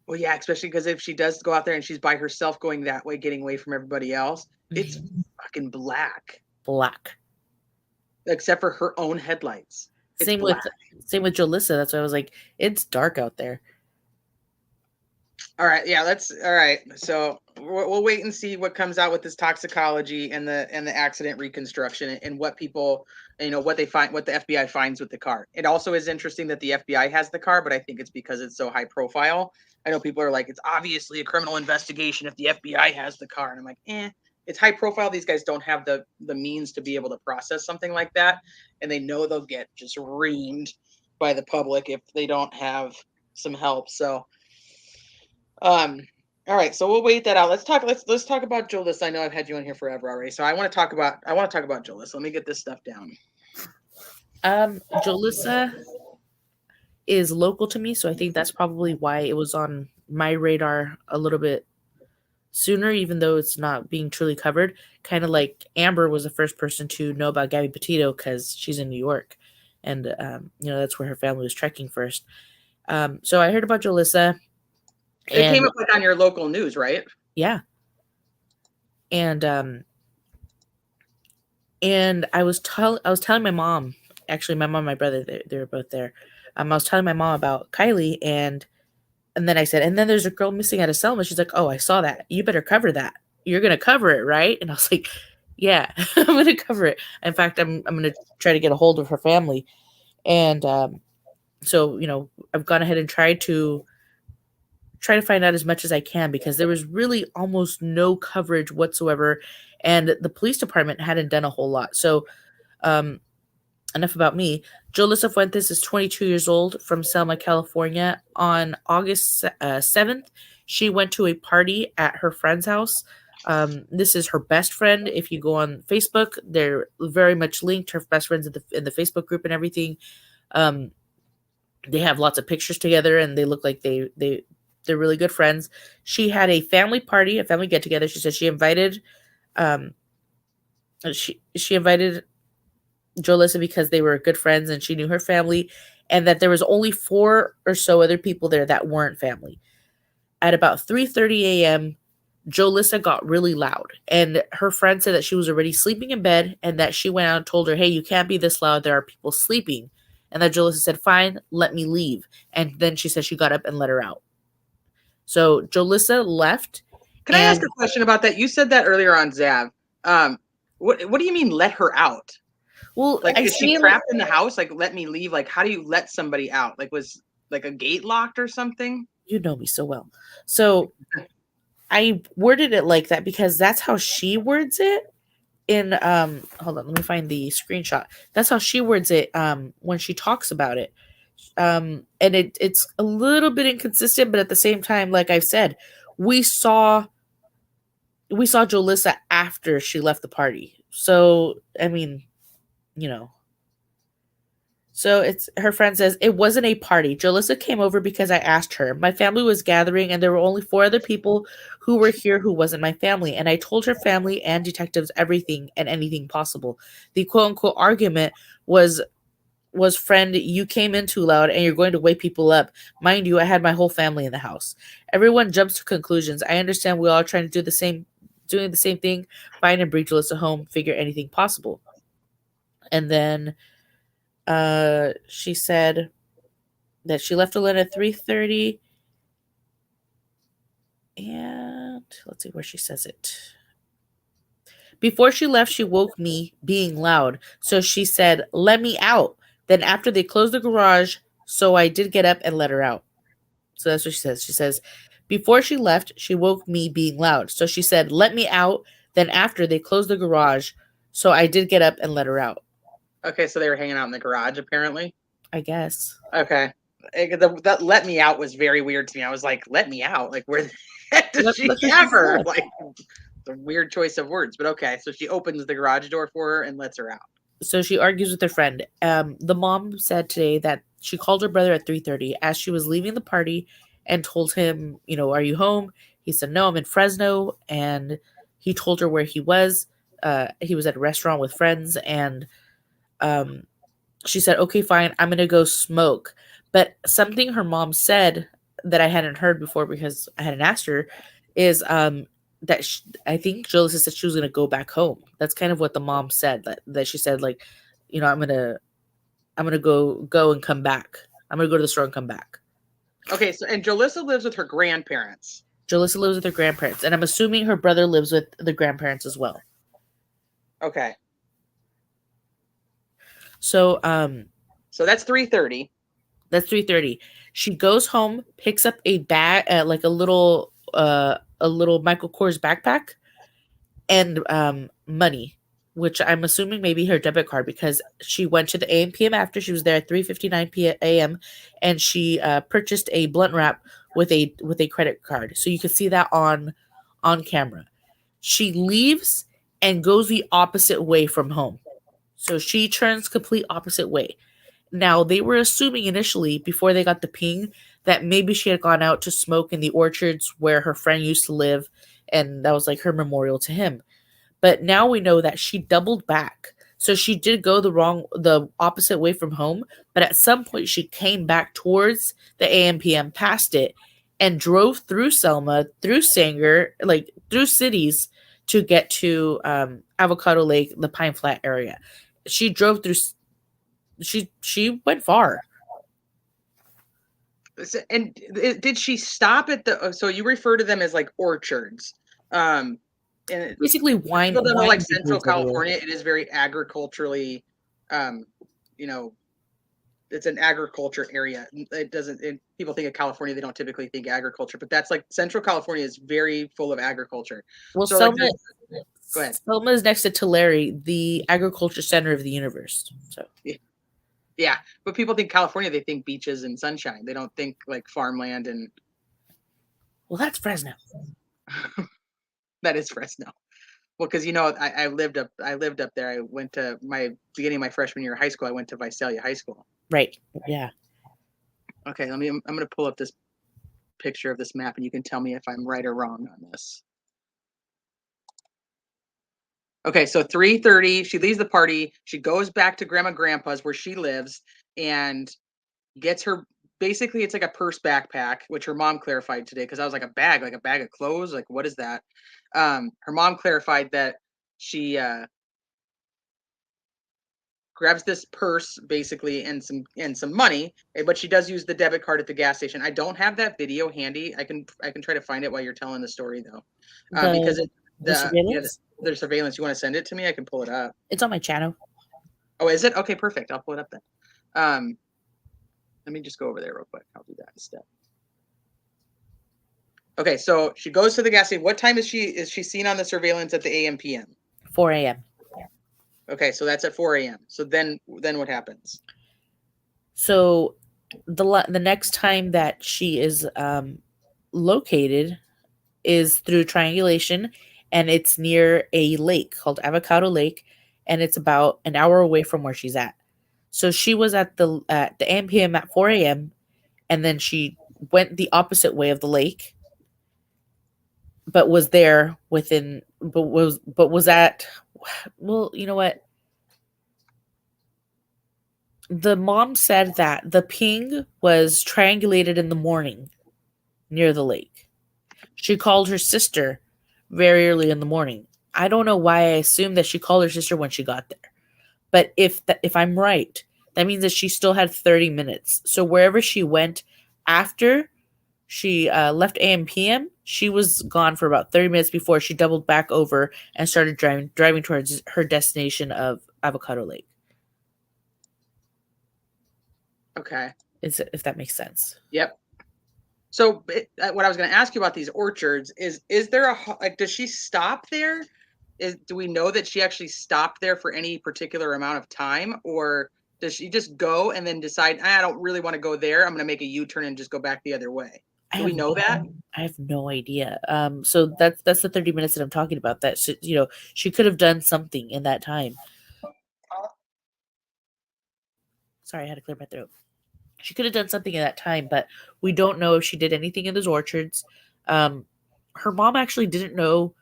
Well, yeah, especially because if she does go out there and she's by herself going that way, getting away from everybody else, it's fucking black. Black. Except for her own headlights. Same with Jolissa. That's why I was like, it's dark out there. All right, yeah, all right. So we'll wait and see what comes out with this toxicology and the accident reconstruction and what people, what they find, what the FBI finds with the car. It also is interesting that the FBI has the car, but I think it's because it's so high profile. I know people are like, it's obviously a criminal investigation if the FBI has the car, and I'm like, it's high profile. These guys don't have the means to be able to process something like that, and they know they'll get just reamed by the public if they don't have some help. So. All right, so we'll wait that out. Let's talk about Jolissa. I know I've had you on here forever already, so I want to talk about Jolissa. Let me get this stuff down. Jolissa is local to me, so I think that's probably why it was on my radar a little bit sooner, even though it's not being truly covered. Kind of like Amber was the first person to know about Gabby Petito because she's in New York, and that's where her family was trekking first. So I heard about Jolissa. It came up like on your local news, right? Yeah. And I was telling my mom, actually my mom and my brother, they were both there. I was telling my mom about Kiely, and then I said, and then there's a girl missing out of Selma. She's like, oh, I saw that. You better cover that. You're gonna cover it, right? And I was like, yeah, I'm gonna cover it. In fact, I'm gonna try to get a hold of her family. And so I've gone ahead and tried to find out as much as I can, because there was really almost no coverage whatsoever, and the police department hadn't done a whole lot. So enough about me. Jolissa Fuentes is 22 years old from Selma, California. On August 7th, she went to a party at her friend's house. This is her best friend. If you go on Facebook, they're very much linked. Her best friends in the Facebook group and everything. They have lots of pictures together, and they look like they're really good friends. She had a family party, a family get together. She said she invited she invited Jolissa because they were good friends and she knew her family, and that there was only 4 or so other people there that weren't family. At about 3:30 a.m., Jolissa got really loud, and her friend said that she was already sleeping in bed, and that she went out and told her, hey, you can't be this loud. There are people sleeping. And that Jolissa said, fine, let me leave. And then she said she got up and let her out. So Jolissa left. Can I ask a question about that? You said that earlier on Zav. What do you mean let her out? Well, like, is she trapped in the house? Like, let me leave? Like, how do you let somebody out? Like, was like a gate locked or something? You know me so well. So I worded it like that because that's how she words it in hold on, let me find the screenshot. That's how she words it when she talks about it. And it's a little bit inconsistent, but at the same time, like I've said, we saw Jolissa after she left the party. So I mean, so it's her friend says it wasn't a party. Jolissa came over because I asked her. My family was gathering, and there were only 4 other people who were here who wasn't my family. And I told her family and detectives everything and anything possible. The quote unquote argument was, friend, you came in too loud and you're going to wake people up. Mind you, I had my whole family in the house. Everyone jumps to conclusions. I understand we all are trying to doing the same thing. Find and bring Jolissa home. Figure anything possible. And then she said that she left Atlanta at 3:30, and let's see where she says it. Before she left, she woke me being loud, so she said, let me out. Then after they closed the garage, so I did get up and let her out. So that's what she says. She says, before she left, she woke me being loud, so she said, let me out. Then after they closed the garage, so I did get up and let her out. Okay, so they were hanging out in the garage, apparently? I guess. Okay. That let me out was very weird to me. I was like, let me out? Like, where the heck does she ever? Like, it's a weird choice of words, but okay. So she opens the garage door for her and lets her out. So she argues with her friend. The mom said today that she called her brother at 3:30 as she was leaving the party and told him, are you home? He said, no, I'm in Fresno. And he told her where he was. He was at a restaurant with friends, and she said, okay, fine, I'm going to go smoke. But something her mom said that I hadn't heard before because I hadn't asked her is that I think Jolissa said she was going to go back home. That's kind of what the mom said, that she said, like, I'm going to go and come back. I'm going to go to the store and come back. Okay. So, and Jolissa lives with her grandparents. Jolissa lives with her grandparents, and I'm assuming her brother lives with the grandparents as well. Okay. So that's 3:30. That's 3:30. She goes home, picks up a bag, like a little Michael Kors backpack, and money, which I'm assuming maybe her debit card, because she went to the AM PM after. She was there at 3:59 a.m. and she purchased a blunt wrap with a credit card, so you could see that on camera. She leaves and goes the opposite way from home. So she turns complete opposite way. Now, they were assuming initially, before they got the ping, that maybe she had gone out to smoke in the orchards where her friend used to live, and that was like her memorial to him. But now we know that she doubled back. So she did go the opposite way from home, but at some point she came back towards the AMPM, past it, and drove through Selma, through Sanger, like through cities to get to Avocado Lake, the Pine Flat area. She drove through. She went far. And did she stop at the? So you refer to them as like orchards. And Basically, wine. People don't know, like Central vineyards everywhere. California, it is very agriculturally, it's an agriculture area. It doesn't. People think of California, they don't typically think agriculture, but that's like Central California is very full of agriculture. Well, So, Selma, go ahead. Selma is next to Tulare, the agriculture center of the universe. So Yeah, but people think California, they think beaches and sunshine. They don't think like farmland and. Well, that's Fresno. That is Fresno. Well, because I lived up there. I went to beginning of my freshman year of high school. I went to Visalia High School. Right. Yeah. Okay, I'm going to pull up this picture of this map, and you can tell me if I'm right or wrong on this. Okay, so 3:30, she leaves the party. She goes back to Grandma Grandpa's where she lives and gets her. Basically, it's like a purse backpack, which her mom clarified today because I was like a bag of clothes. Like, what is that? Her mom clarified that she grabs this purse basically and some money, but she does use the debit card at the gas station. I don't have that video handy. I can try to find it while you're telling the story though, because the surveillance. The surveillance. You want to send it to me? I can pull it up. It's on my channel. Oh, is it? Okay, perfect. I'll pull it up then. Let me just go over there real quick. I'll do that instead. Okay, so she goes to the gas station. What time is she seen on the surveillance at the AMPM? 4 a.m. Okay, so that's at 4 a.m. So then what happens? So the next time that she is located is through triangulation, and it's near a lake called Avocado Lake, and it's about an hour away from where she's at. So she was at the AMPM at 4 a.m. and then she went the opposite way of the lake, but was there within, but was at, well, you know what? The mom said that the ping was triangulated in the morning near the lake. She called her sister very early in the morning. I don't know why I assumed that she called her sister when she got there. But if I'm right, that means that she still had 30 minutes. So wherever she went after she left AMPM, she was gone for about 30 minutes before she doubled back over and started driving towards her destination of Avocado Lake. Okay. If that makes sense. Yep. So what I was going to ask you about these orchards is there does she stop there? Do we know that she actually stopped there for any particular amount of time, or does she just go and then decide, I don't really want to go there, I'm going to make a U-turn and just go back the other way? Do we know that? I have no idea. So that's the 30 minutes that I'm talking about. That she could have done something in that time. Sorry, I had to clear my throat. She could have done something in that time, but we don't know if she did anything in those orchards. Her mom actually didn't know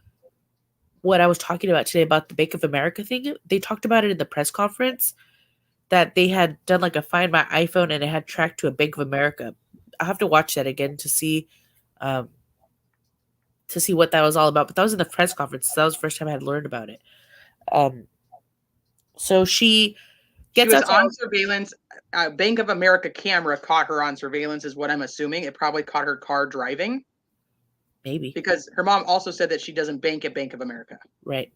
what I was talking about today about the Bank of America thing. They talked about it in the press conference, that they had done like a Find My iPhone and it had tracked to a Bank of America. I'll have to watch that again to see what that was all about. But that was in the press conference. So that was the first time I had learned about it. So she gets on surveillance. Bank of America camera caught her on surveillance is what I'm assuming. It probably caught her car driving. Maybe. Because her mom also said that she doesn't bank at Bank of America. Right.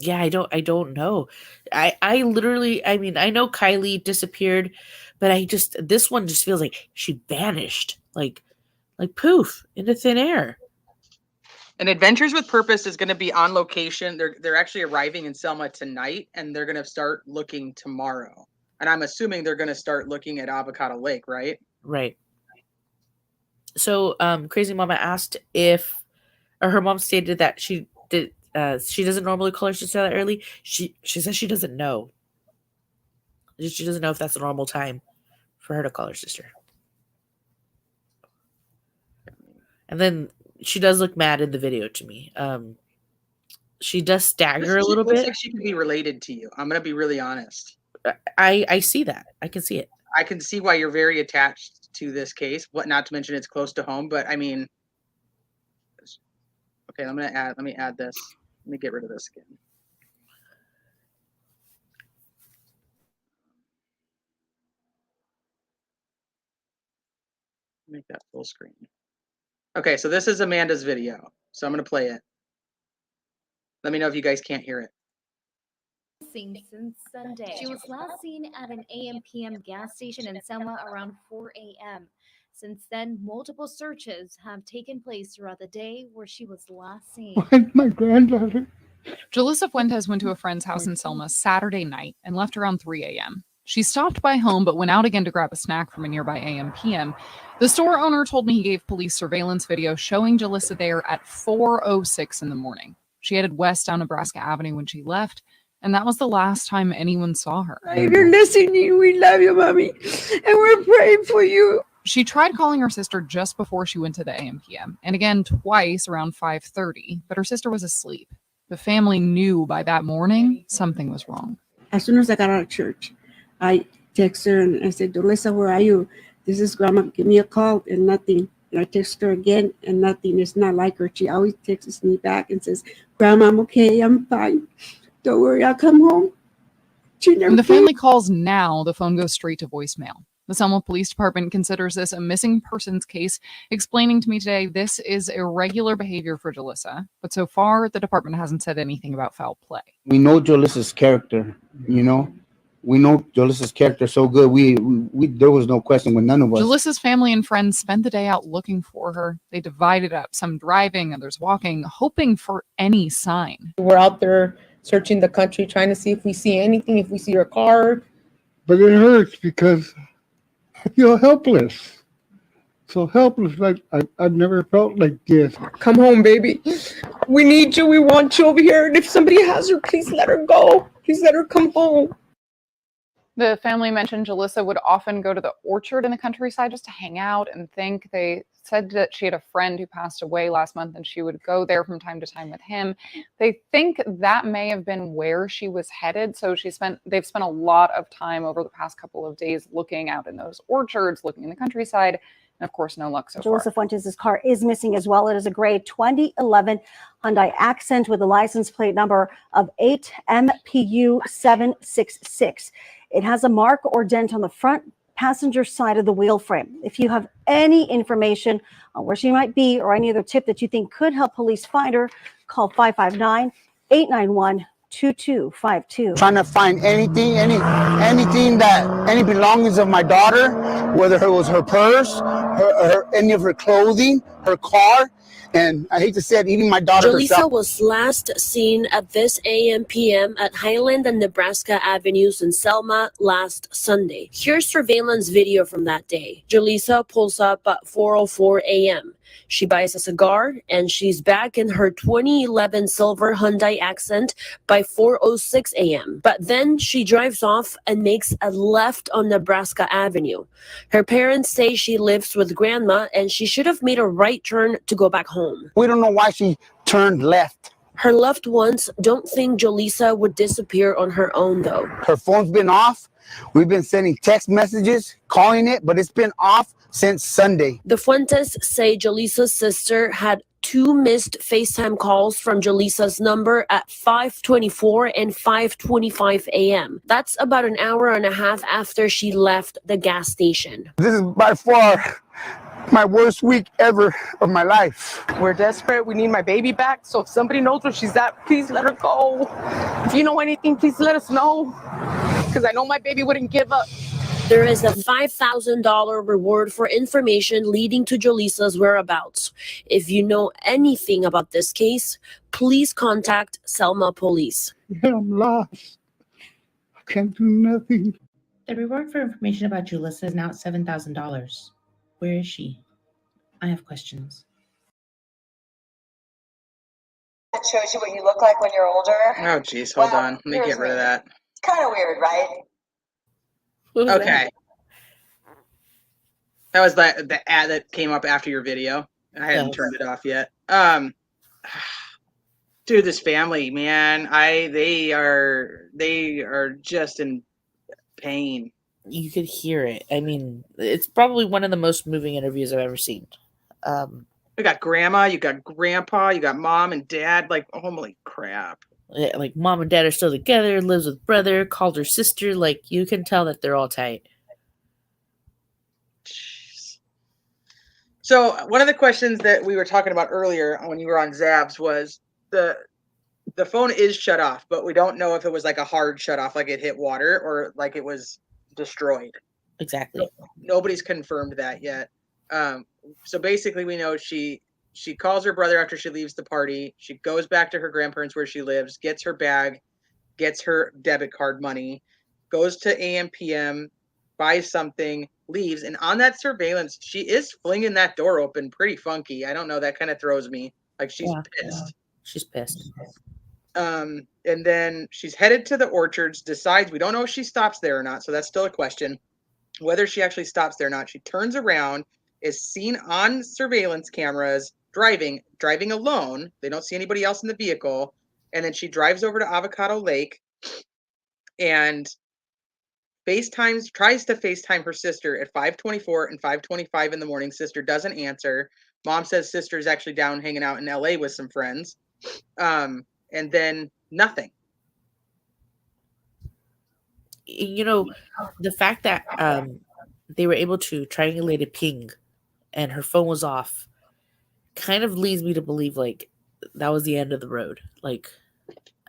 Yeah, I don't know. I literally, I mean, I know Kiely disappeared, but this one just feels like she vanished. Like poof, into thin air. And Adventures with Purpose is going to be on location. They're actually arriving in Selma tonight, and they're going to start looking tomorrow. And I'm assuming they're going to start looking at Avocado Lake, right? Right. So, Crazy Mama asked her mom stated that she doesn't normally call her sister that early. She says she doesn't know. She doesn't know if that's a normal time. for her to call her sister. And then she does look mad in the video to me. She does stagger a little looks bit. like she could be related to you. I'm gonna be really honest. I see that. I can see it. I can see why you're very attached to this case. What not to mention it's close to home, but I mean, okay, let me add this. Let me get rid of this again. Make that full screen. Okay, so this is Amanda's video. So I'm gonna play it. Let me know if you guys can't hear it. Since Sunday. She was last seen at an AM/PM gas station in Selma around 4 a.m. Since then, multiple searches have taken place throughout the day where she was last seen. Where's my granddaughter? Jolissa Fuentes went to a friend's house in Selma Saturday night and left around 3 a.m. She stopped by home but went out again to grab a snack from a nearby AM/PM. The store owner told me he gave police surveillance video showing Jolissa there at 4:06 in the morning. She headed west down Nebraska Avenue when she left, and that was the last time anyone saw her. If you're listening, we love you, Mommy, and we're praying for you. She tried calling her sister just before she went to the AM/PM, and again twice around 5:30, but her sister was asleep. The family knew by that morning something was wrong. As soon as I got out of church, I text her and I said, Jolissa, where are you? This is Grandma. Give me a call, and nothing. And I text her again, and nothing. It's not like her. She always texts me back and says, Grandma, I'm okay. I'm fine. Don't worry. I'll come home. She never When the came. family calls now, the phone goes straight to voicemail. The Selma Police Department considers this a missing persons case, explaining to me today this is irregular behavior for Jolissa, but so far the department hasn't said anything about foul play. We know Jolissa's character, you know. We know Jolissa's character so good. We there was no question with none of us. Jolissa's family and friends spent the day out looking for her. They divided up, some driving, others walking, hoping for any sign. We're out there searching the country, trying to see if we see anything, if we see her car. But it hurts because I feel helpless. So helpless, like I've never felt like this. Come home, baby. We need you. We want you over here. And if somebody has her, please let her go. Please let her come home. The family mentioned Jolissa would often go to the orchard in the countryside just to hang out and think. They said that she had a friend who passed away last month and she would go there from time to time with him. They think that may have been where she was headed. So they've spent a lot of time over the past couple of days looking out in those orchards, looking in the countryside. And of course, no luck so far. Jolissa Fuentes' car is missing as well. It is a gray 2011 Hyundai Accent with a license plate number of 8MPU766. It has a mark or dent on the front passenger side of the wheel frame. If you have any information on where she might be or any other tip that you think could help police find her, call 559-891-2252. Trying to find anything that any belongings of my daughter, whether it was her purse, any of her clothing, her car, and I hate to say it, even my daughter Jolissa herself. was last seen at this AM/PM at Highland and Nebraska Avenues in Selma last Sunday. Here's surveillance video from that day. Jolissa pulls up at 4:04 a.m. She buys a cigar and she's back in her 2011 silver Hyundai Accent by 4:06 a.m. But then she drives off and makes a left on Nebraska Avenue. Her parents say she lives with grandma and she should have made a right turn to go back home. We don't know why she turned left. Her loved ones don't think Jolissa would disappear on her own, though. Her phone's been off. We've been sending text messages, calling it, but it's been off since Sunday. The Fuentes say Jolissa's sister had 2 missed FaceTime calls from Jolissa's number at 5:24 and 5:25 a.m. That's about an hour and a half after she left the gas station. This is by far my worst week ever of my life. We're desperate. We need my baby back. So if somebody knows where she's at, please let her go. If you know anything, please let us know. Because I know my baby wouldn't give up. There is a $5,000 reward for information leading to Jolissa's whereabouts. If you know anything about this case, please contact Selma Police. I'm lost. I can't do nothing. The reward for information about Jolissa is now at $7,000. Where is she? I have questions. That shows you what you look like when you're older. Oh, geez, hold on. Let me get rid of that. It's kind of weird, right? Okay. That was the ad that came up after your video. I hadn't turned it off yet. Dude, this family, man, they are just in pain. You could hear it. I mean, it's probably one of the most moving interviews I've ever seen. You got grandma, you got grandpa, you got mom and dad. Like, holy crap. Yeah, like mom and dad are still together, lives with brother, called her sister. Like, you can tell that they're all tight. Jeez. So one of the questions that we were talking about earlier when you were on Zabs was the phone is shut off, but we don't know if it was like a hard shut off, like it hit water, or like it was destroyed. Exactly. Nobody's confirmed that yet. So basically, we know she calls her brother after she leaves the party. She goes back to her grandparents where she lives, gets her bag, gets her debit card money, goes to AM/PM, buys something, leaves, and on that surveillance, she is flinging that door open pretty funky. I don't know. That kind of throws me. Like, she's pissed. She's pissed. And then she's headed to the orchards, decides, we don't know if she stops there or not, so that's still a question. Whether she actually stops there or not, she turns around, is seen on surveillance cameras driving alone. They don't see anybody else in the vehicle. And then she drives over to Avocado Lake and tries to FaceTime her sister at 5:24 and 5:25 in the morning. Sister doesn't answer. Mom says sister's actually down hanging out in LA with some friends. And then nothing. You know, the fact that they were able to triangulate a ping and her phone was off kind of leads me to believe like that was the end of the road. Like,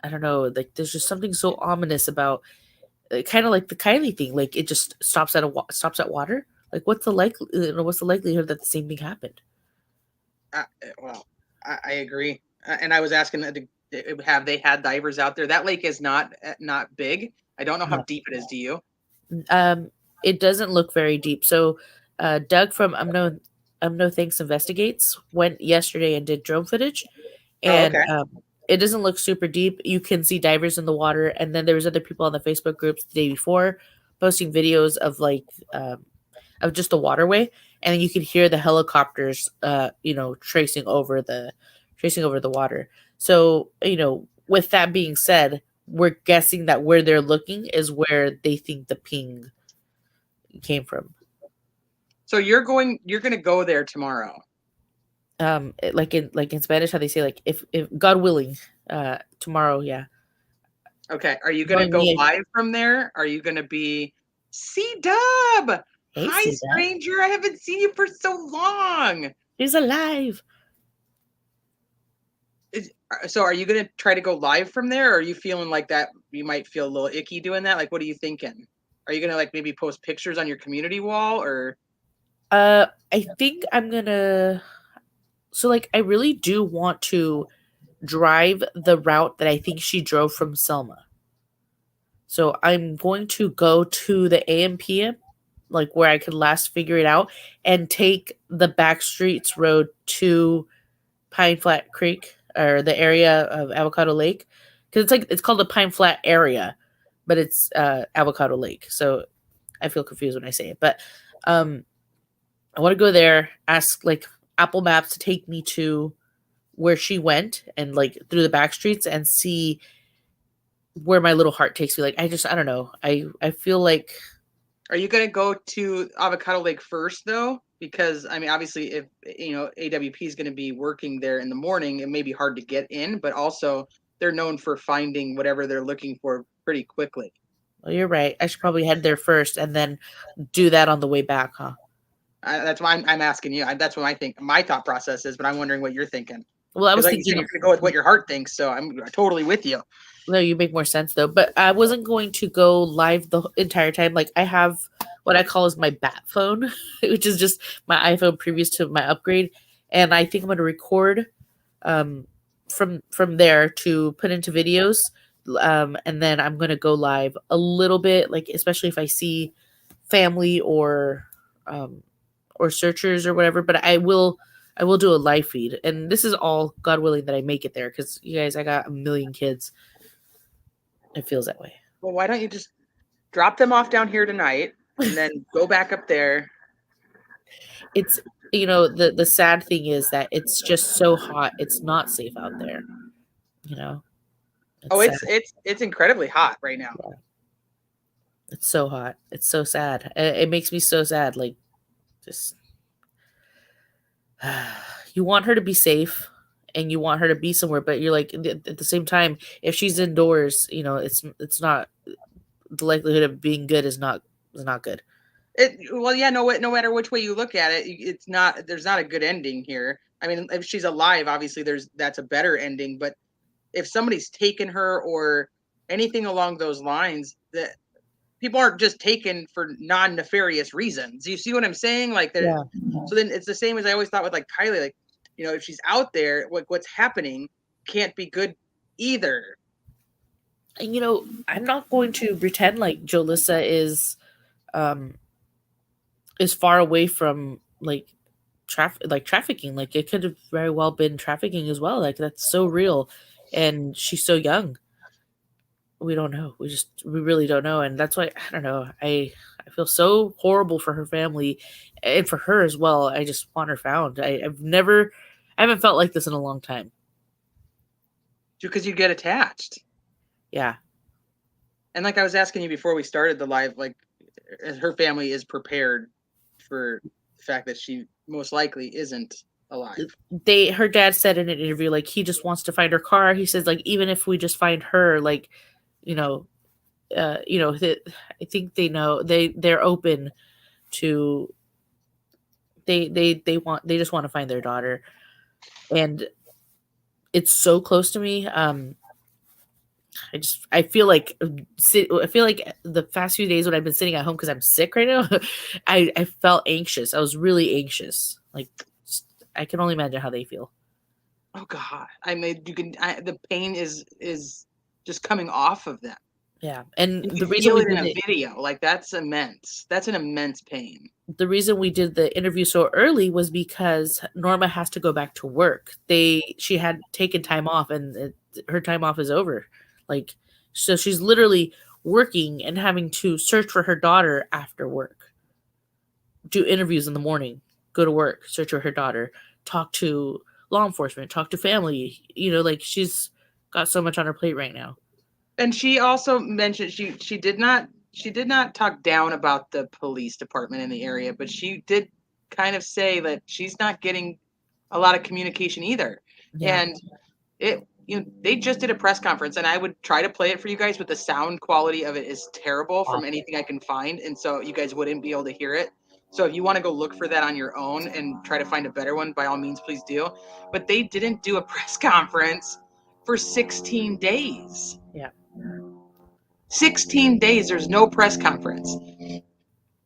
I don't know, like there's just something so ominous about kind of like the Kiely thing. Like, it just stops at water. Like, what's the likelihood that the same thing happened? Well, I agree. And I was asking, have they had divers out there? That lake is not big. I don't know how deep it is. Do you? It doesn't look very deep. So Doug from No Thanks Investigates went yesterday and did drone footage, and it doesn't look super deep. You can see divers in the water, and then there was other people on the Facebook groups the day before posting videos of like of just the waterway, and then you could hear the helicopters tracing over the water. So, with that being said, we're guessing that where they're looking is where they think the ping came from. So you're going to go there tomorrow. Like in Spanish, how they say, like, if God willing, tomorrow. Yeah. Okay. Are you going to go live from there? Are you going to be C-Dub? Hey, hi, C-Dub. stranger. I haven't seen you for so long. He's alive. So are you going to try to go live from there? Or are you feeling like that you might feel a little icky doing that? Like, what are you thinking? Are you going to like maybe post pictures on your community wall, or? I think I'm going to. So, like, I really do want to drive the route that I think she drove from Selma. So I'm going to go to the AM/PM, like where I could last figure it out, and take the back streets road to Pine Flat Creek, or the area of Avocado Lake, because it's called the Pine Flat area, but it's Avocado Lake. So I feel confused when I say it, but I want to go there, ask like Apple Maps to take me to where she went and like through the back streets and see where my little heart takes me. Like, I don't know. I feel like. Are you going to go to Avocado Lake first though? Because I mean, obviously if AWP is going to be working there in the morning, it may be hard to get in, but also they're known for finding whatever they're looking for pretty quickly. Well, you're right. I should probably head there first and then do that on the way back, huh? That's why I'm asking you. That's what I think my thought process is, but I'm wondering what you're thinking. Well, I was like thinking you're going to go with what your heart thinks, so I'm totally with you. No, you make more sense though. But I wasn't going to go live the entire time. Like, I have what I call is my bat phone, which is just my iPhone previous to my upgrade, and I think I'm going to record from there to put into videos, and then I'm going to go live a little bit, like especially if I see family or searchers or whatever. But I will do a live feed, and this is all God willing that I make it there, because you guys, I got a million kids. It feels that way. Well, why don't you just drop them off down here tonight and then go back up there It's, you know, the sad thing is that it's just so hot. It's not safe out there. You know, Oh, it's sad. it's incredibly hot right now. Yeah. It's so hot. It's so sad. It makes me so sad. Like, just you want her to be safe and you want her to be somewhere, but you're like, at the same time, if she's indoors, you know, it's not, the likelihood of being good is not good. Well, yeah, no matter which way you look at it, it's not, there's not a good ending here. I mean, if she's alive, obviously that's a better ending, but if somebody's taken her or anything along those lines, that people aren't just taken for non-nefarious reasons. You see what I'm saying? Like, Yeah. So then it's the same as I always thought with like Kiely, like, you know, if she's out there, what's happening can't be good either. And, you know, I'm not going to pretend like Jolissa is far away from like trafficking. Like, it could have very well been trafficking as well. Like, that's so real, and she's so young. We don't know. We really don't know, and that's why, I don't know. I feel so horrible for her family and for her as well. I just want her found. I haven't felt like this in a long time. Because you get attached. Yeah. And like I was asking you before we started the live, like, her family is prepared for the fact that she most likely isn't alive. Her dad said in an interview, like, he just wants to find her car. He says, like, even if we just find her, like, you know, I think they know, they're open to, they just want to find their daughter, and it's so close to me. I feel like the past few days when I've been sitting at home because I'm sick right now, I felt anxious. I was really anxious. Like, I can only imagine how they feel. Oh God! I mean, the pain is just coming off of them. Yeah, and you the reason feel we it in did a video, like, that's immense. That's an immense pain. The reason we did the interview so early was because Norma has to go back to work. She had taken time off, and her time off is over. Like, so she's literally working and having to search for her daughter after work, do interviews in the morning, go to work, search for her daughter, talk to law enforcement, talk to family. You know, like, she's got so much on her plate right now. And she also mentioned she did not talk down about the police department in the area, but she did kind of say that she's not getting a lot of communication either. Yeah. And they just did a press conference, and I would try to play it for you guys, but the sound quality of it is terrible from anything I can find, and so you guys wouldn't be able to hear it. So if you want to go look for that on your own and try to find a better one, by all means, please do. But they didn't do a press conference for 16 days. Yeah. 16 days, there's no press conference.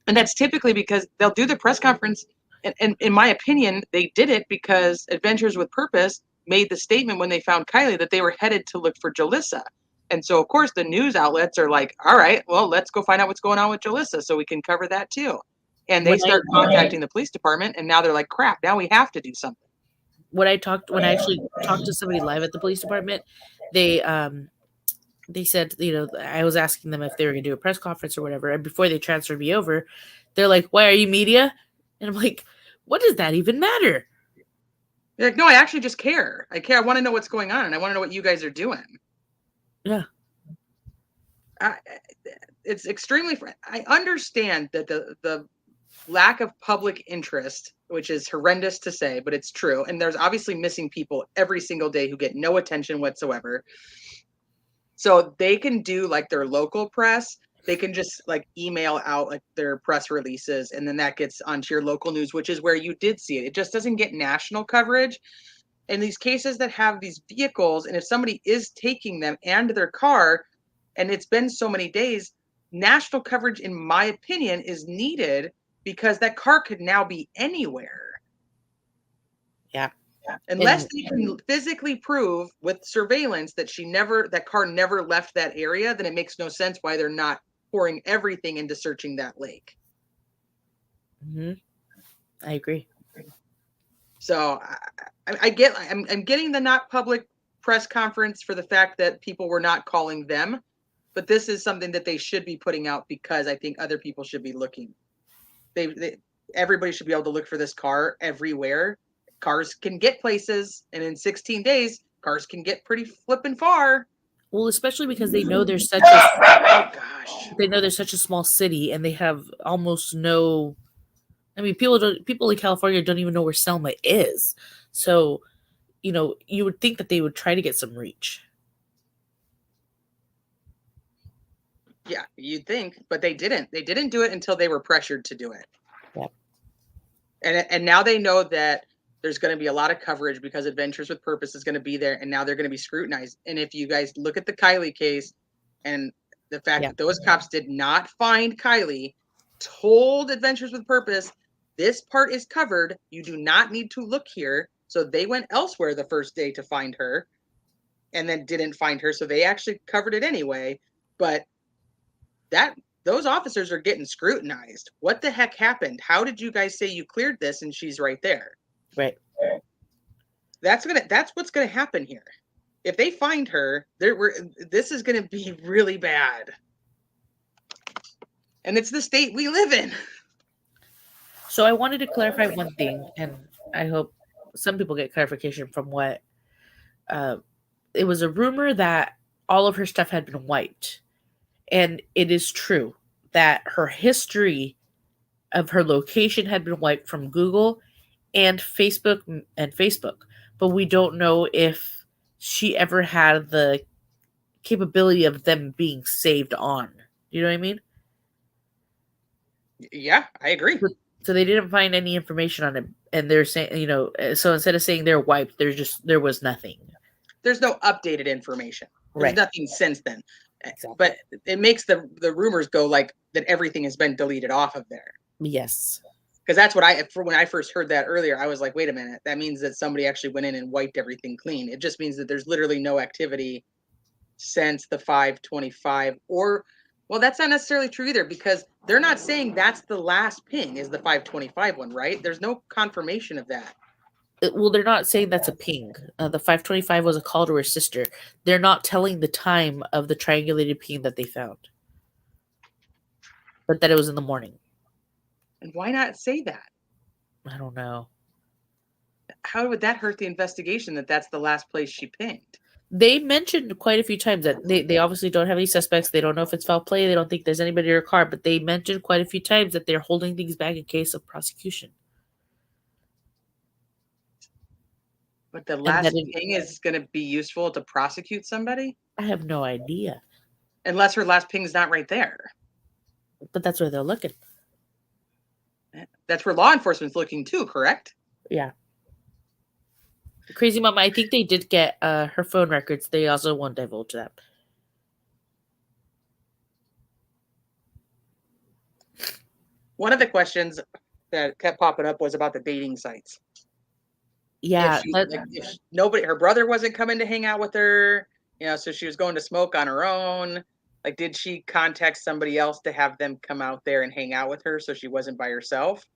And that's typically because they'll do the press conference, and in my opinion, they did it because Adventures with Purpose made the statement when they found Kiely that they were headed to look for Jolissa. And so, of course, the news outlets are like, all right, well, let's go find out what's going on with Jolissa so we can cover that too. And they start contacting the police department, and now they're like, crap, now we have to do something. When I actually talked to somebody live at the police department, they said, you know, I was asking them if they were going to do a press conference or whatever. And before they transferred me over, they're like, why are you media? And I'm like, what does that even matter? They're like, no, I actually just care. I care. I want to know what's going on, and I want to know what you guys are doing. Yeah. It's extremely, I understand that the lack of public interest, which is horrendous to say, but it's true. And there's obviously missing people every single day who get no attention whatsoever. So they can do like their local press. They can just like email out like their press releases, and then that gets onto your local news, which is where you did see it. It just doesn't get national coverage. In these cases that have these vehicles, and if somebody is taking them and their car, and it's been so many days, national coverage, in my opinion, is needed because that car could now be anywhere. Yeah. Unless they can physically prove with surveillance that that car never left that area, then it makes no sense why they're not pouring everything into searching that lake. Mm-hmm. I agree. So I'm getting the not public press conference for the fact that people were not calling them, but this is something that they should be putting out because I think other people should be looking. everybody should be able to look for this car everywhere. Cars can get places, and in 16 days, cars can get pretty flippin' far. Well, especially because they know there's such Oh gosh. they know there's such a small city, and they have almost no. I mean, people in California don't even know where Selma is. So, you would think that they would try to get some reach. Yeah, you'd think, but they didn't. They didn't do it until they were pressured to do it. Yep. And now they know that there's going to be a lot of coverage because Adventures with Purpose is going to be there, and now they're going to be scrutinized. And if you guys look at the Kiely case and the fact that those cops did not find Kiely, told Adventures with Purpose, this part is covered. You do not need to look here. So they went elsewhere the first day to find her and then didn't find her. So they actually covered it anyway. But those officers are getting scrutinized. What the heck happened? How did you guys say you cleared this and she's right there? Right. That's what's gonna happen here. If they find her, this is gonna be really bad. And it's the state we live in. So I wanted to clarify one thing, and I hope some people get clarification from what it was a rumor that all of her stuff had been wiped. And it is true that her history of her location had been wiped from Google and Facebook, but we don't know if she ever had the capability of them being saved on. You know what I mean? Yeah, I agree. So they didn't find any information on it, and they're saying, so instead of saying they're wiped, there was nothing. There's no updated information. There's nothing since then. Exactly. But it makes the rumors go like that everything has been deleted off of there. Yes. Because that's what when I first heard that earlier, I was like, wait a minute, that means that somebody actually went in and wiped everything clean. It just means that there's literally no activity since the 525 well, that's not necessarily true either, because they're not saying that's the last ping is the 525 one, right? There's no confirmation of that. Well, they're not saying that's a ping. The 525 was a call to her sister. They're not telling the time of the triangulated ping that they found, but that it was in the morning. And why not say that? I don't know. How would that hurt the investigation that that's the last place she pinged? They mentioned quite a few times that they obviously don't have any suspects. They don't know if it's foul play. They don't think there's anybody in her car, but they mentioned quite a few times that they're holding things back in case of prosecution. But the last ping is going to be useful to prosecute somebody? I have no idea. Unless her last ping's not right there. But that's where they're looking. That's where law enforcement's looking too, correct? Yeah. Crazy Mama, I think they did get her phone records. They also won't divulge that. One of the questions that kept popping up was about the dating sites. Yeah. If nobody, her brother wasn't coming to hang out with her, so she was going to smoke on her own. Like, did she contact somebody else to have them come out there and hang out with her so she wasn't by herself?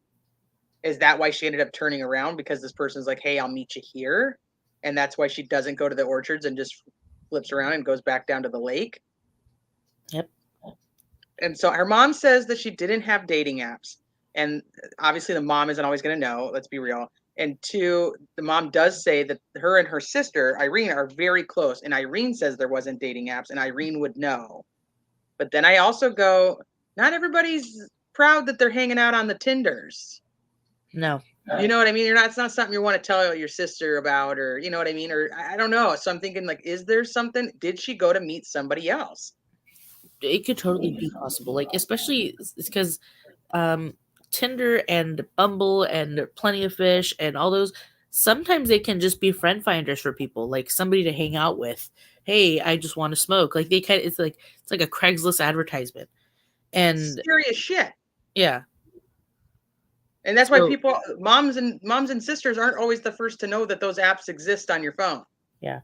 Is that why she ended up turning around? Because this person's like, hey, I'll meet you here. And that's why she doesn't go to the orchards and just flips around and goes back down to the lake. Yep. And so her mom says that she didn't have dating apps. And obviously the mom isn't always going to know. Let's be real. And two, the mom does say that her and her sister, Irene, are very close. And Irene says there wasn't dating apps and Irene would know. But then I also go, not everybody's proud that they're hanging out on the Tinders. No. You know what I mean? It's not something you want to tell your sister about, or you know what I mean? Or I don't know. So I'm thinking, like, is there something? Did she go to meet somebody else? It could totally be possible. Like, especially because Tinder and Bumble and Plenty of Fish and all those, sometimes they can just be friend finders for people, like somebody to hang out with. Hey, I just want to smoke. Like it's like a Craigslist advertisement. And serious shit. Yeah. And that's why moms and sisters aren't always the first to know that those apps exist on your phone. Yeah.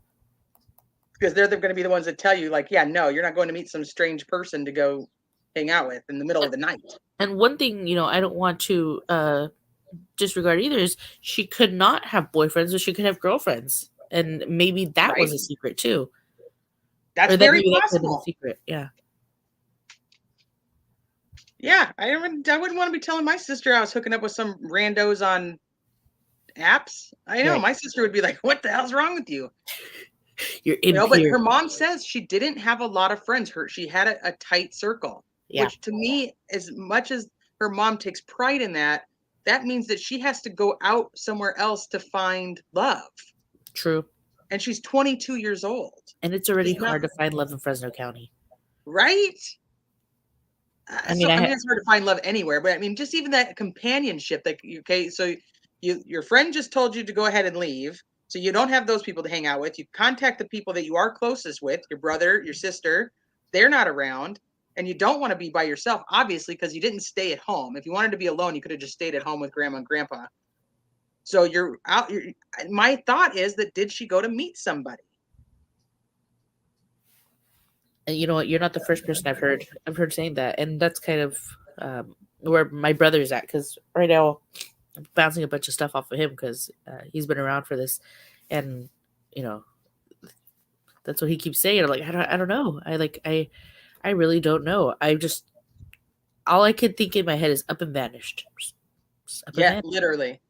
Because they're going to be the ones that tell you, like, yeah, no, you're not going to meet some strange person to go hang out with in the middle of the night. And one thing, I don't want to disregard either is she could not have boyfriends, but she could have girlfriends. And maybe that was a secret too. That's very possible. Secret. Yeah. Yeah, I wouldn't want to be telling my sister I was hooking up with some randos on apps. I know Right. my sister would be like, "What the hell's wrong with you?" You're You know, but impure. her mom says she didn't have a lot of friends. She had a tight circle, Yeah. which to me, as much as her mom takes pride in that, that means that she has to go out somewhere else to find love. True. And she's 22 years old. And it's already She's not- hard to find love in Fresno County. Right? I mean, it's hard to find love anywhere, but I mean, just even that companionship. Like, okay, so your friend just told you to go ahead and leave, so you don't have those people to hang out with. You contact the people that you are closest with, your brother, your sister. They're not around, and you don't want to be by yourself, obviously, because you didn't stay at home. If you wanted to be alone, you could have just stayed at home with grandma and grandpa. So you're out. My thought is that did she go to meet somebody? And you know what? You're not the first person I've heard saying that, and that's kind of where my brother's at. Because right now, I'm bouncing a bunch of stuff off of him because he's been around for this, and you know, that's what he keeps saying. I'm like, I don't know. I really don't know. All I could think in my head is up and vanished. Just up and Yeah, vanished. literally.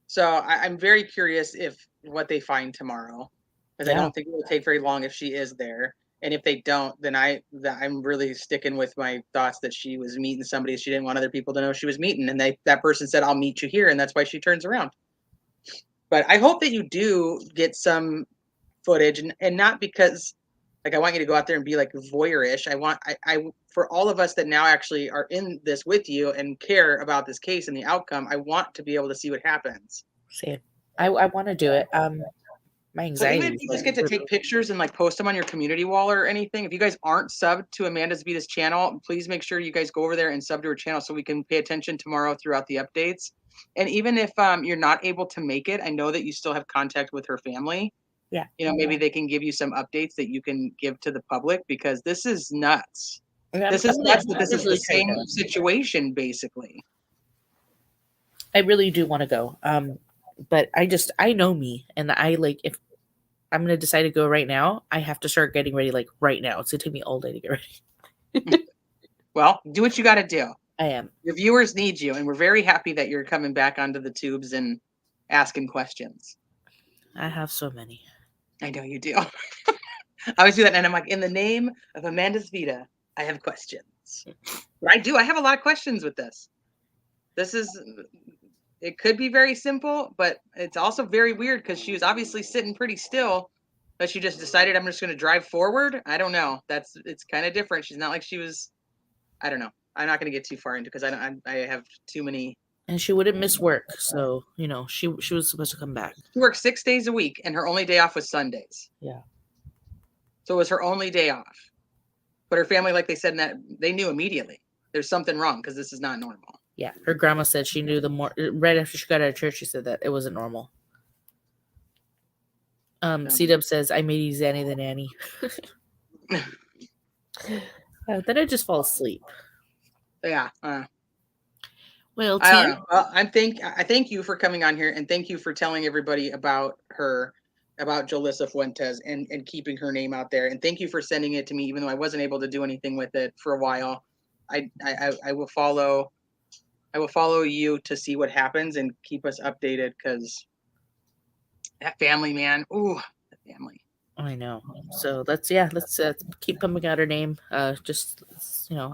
So I'm very curious if what they find tomorrow, because I Yeah. don't think it will take very long if she is there. And if they don't, then I'm really sticking with my thoughts that she was meeting somebody she didn't want other people to know she was meeting, and that person said, "I'll meet you here," and that's why she turns around. But I hope that you do get some footage, and not because like I want you to go out there and be like voyeurish. I for all of us that now actually are in this with you and care about this case and the outcome, I want to be able to see what happens. Same. I want to do it. My So even anxiety. if you just get to take pictures and like post them on your community wall or anything, if you guys aren't subbed to Amanda's Vita's channel, please make sure you guys go over there and sub to her channel so we can pay attention tomorrow throughout the updates. And even if you're not able to make it, I know that you still have contact with her family. Yeah. You know, maybe they can give you some updates that you can give to the public, because this is nuts. This is nuts that this is the same situation, basically. I really do want to go. But I know me, and if I'm gonna decide to go right now, I have to start getting ready like right now. It's gonna take me all day to get ready. Well, do what you got to do. I am. Your viewers need you, and we're very happy that you're coming back onto the tubes and asking questions. I have so many. I know you do. I always do that, and I'm like, in the name of Amanda's Vita, I have questions. But I do. I have a lot of questions with this. It could be very simple, but it's also very weird because she was obviously sitting pretty still, but she just decided, I'm just going to drive forward. I don't know. It's kind of different. She's not like she was. I don't know. I'm not going to get too far into because I have too many. And she wouldn't miss work, so she was supposed to come back. She worked 6 days a week, and her only day off was Sundays. Yeah. So it was her only day off. But her family, like they said, that they knew immediately there's something wrong because this is not normal. Yeah, her grandma said she knew right after she got out of church. She said that it wasn't normal. C-Dub says, I made you Zanny the nanny. Then I just fall asleep. Yeah. Well, I don't know. Well, I thank you for coming on here, and thank you for telling everybody about her, about Jolissa Fuentes, and keeping her name out there. And thank you for sending it to me, even though I wasn't able to do anything with it for a while. I will follow. I will follow you to see what happens and keep us updated, because that family, man. Ooh, that family. I know. So let's keep pumping out her name. I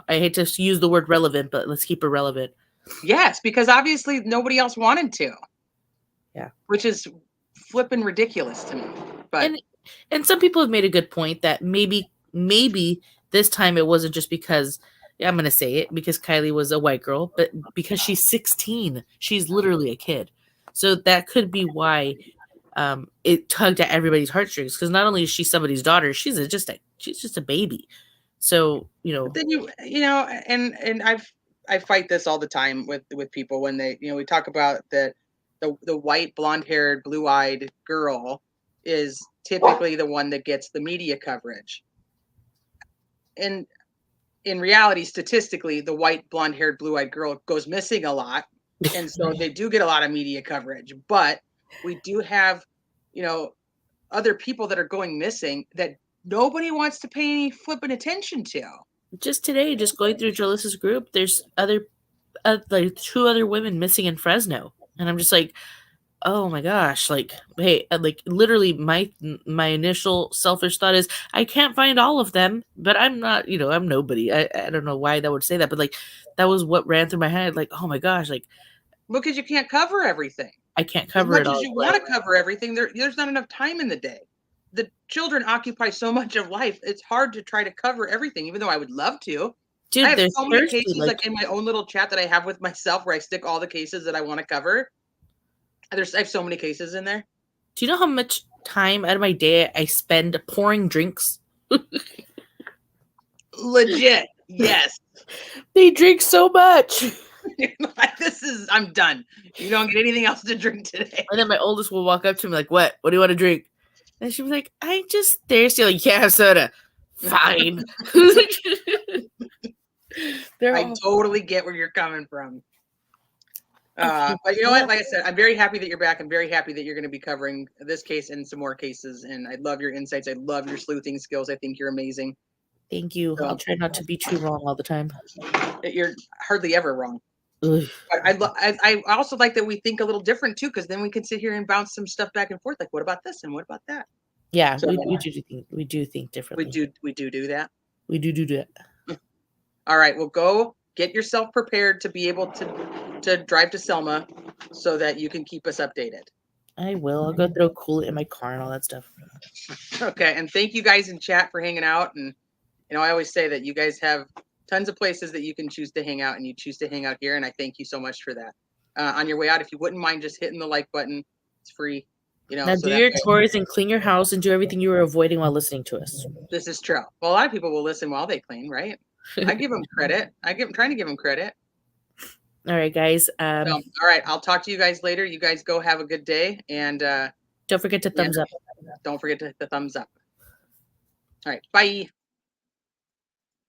hate to use the word relevant, but let's keep her relevant. Yes, because obviously nobody else wanted to. Yeah. Which is flipping ridiculous to me. But and some people have made a good point that maybe this time it wasn't just because, I'm going to say it, because Kiely was a white girl, but because she's 16. She's literally a kid. So that could be why it tugged at everybody's heartstrings, because not only is she somebody's daughter, she's just a baby. So, But then and I fight this all the time with people when they, we talk about that the white, blonde-haired, blue-eyed girl is typically the one that gets the media coverage. And in reality, statistically, the white, blonde-haired, blue-eyed girl goes missing a lot. And so they do get a lot of media coverage. But we do have, other people that are going missing that nobody wants to pay any flipping attention to. just today, just going through Jolissa's group, there's like 2 other women missing in Fresno, and I'm just like, oh my gosh, like, hey, like literally my initial selfish thought is I can't find all of them, but I'm not, I'm nobody. I don't know why that would say that, but like that was what ran through my head. Like, oh my gosh, like Because you can't cover everything. I can't As cover much it all. as you want to cover everything, there's not enough time in the day. The children occupy so much of life. It's hard to try to cover everything, even though I would love to. Dude, I have they're so many thirsty, cases like in my own little chat that I have with myself where I stick all the cases that I want to cover. I have so many cases in there. Do you know how much time out of my day I spend pouring drinks? Legit. Yes. They drink so much. Like, I'm done. You don't get anything else to drink today. And then my oldest will walk up to me like, what do you want to drink? And she was like, I just thirsty. Like, yeah, soda. Fine. I totally get where you're coming from. But you know what? Like I said, I'm very happy that you're back. I'm very happy that you're going to be covering this case and some more cases. And I love your insights. I love your sleuthing skills. I think you're amazing. Thank you. I'll try not to be too wrong all the time. You're hardly ever wrong. Ugh. But I also like that we think a little different too, because then we can sit here and bounce some stuff back and forth. Like, what about this and what about that? Yeah, So, we do think differently. We do that. We do that. All right, well, go get yourself prepared to be able to drive to Selma so that you can keep us updated. I will. I'll go throw coolant in my car and all that stuff. Okay, and thank you guys in chat for hanging out. And I always say that you guys have tons of places that you can choose to hang out, and you choose to hang out here, and I thank you so much for that. On your way out, if you wouldn't mind just hitting the like button, it's free. Now do your chores and clean your house and do everything you were avoiding while listening to us. This is true. Well, a lot of people will listen while they clean, right? I give them credit. I'm trying to give them credit. All right, guys. All right, I'll talk to you guys later. You guys go have a good day, and don't forget to thumbs up. Don't forget to hit the thumbs up. All right, bye.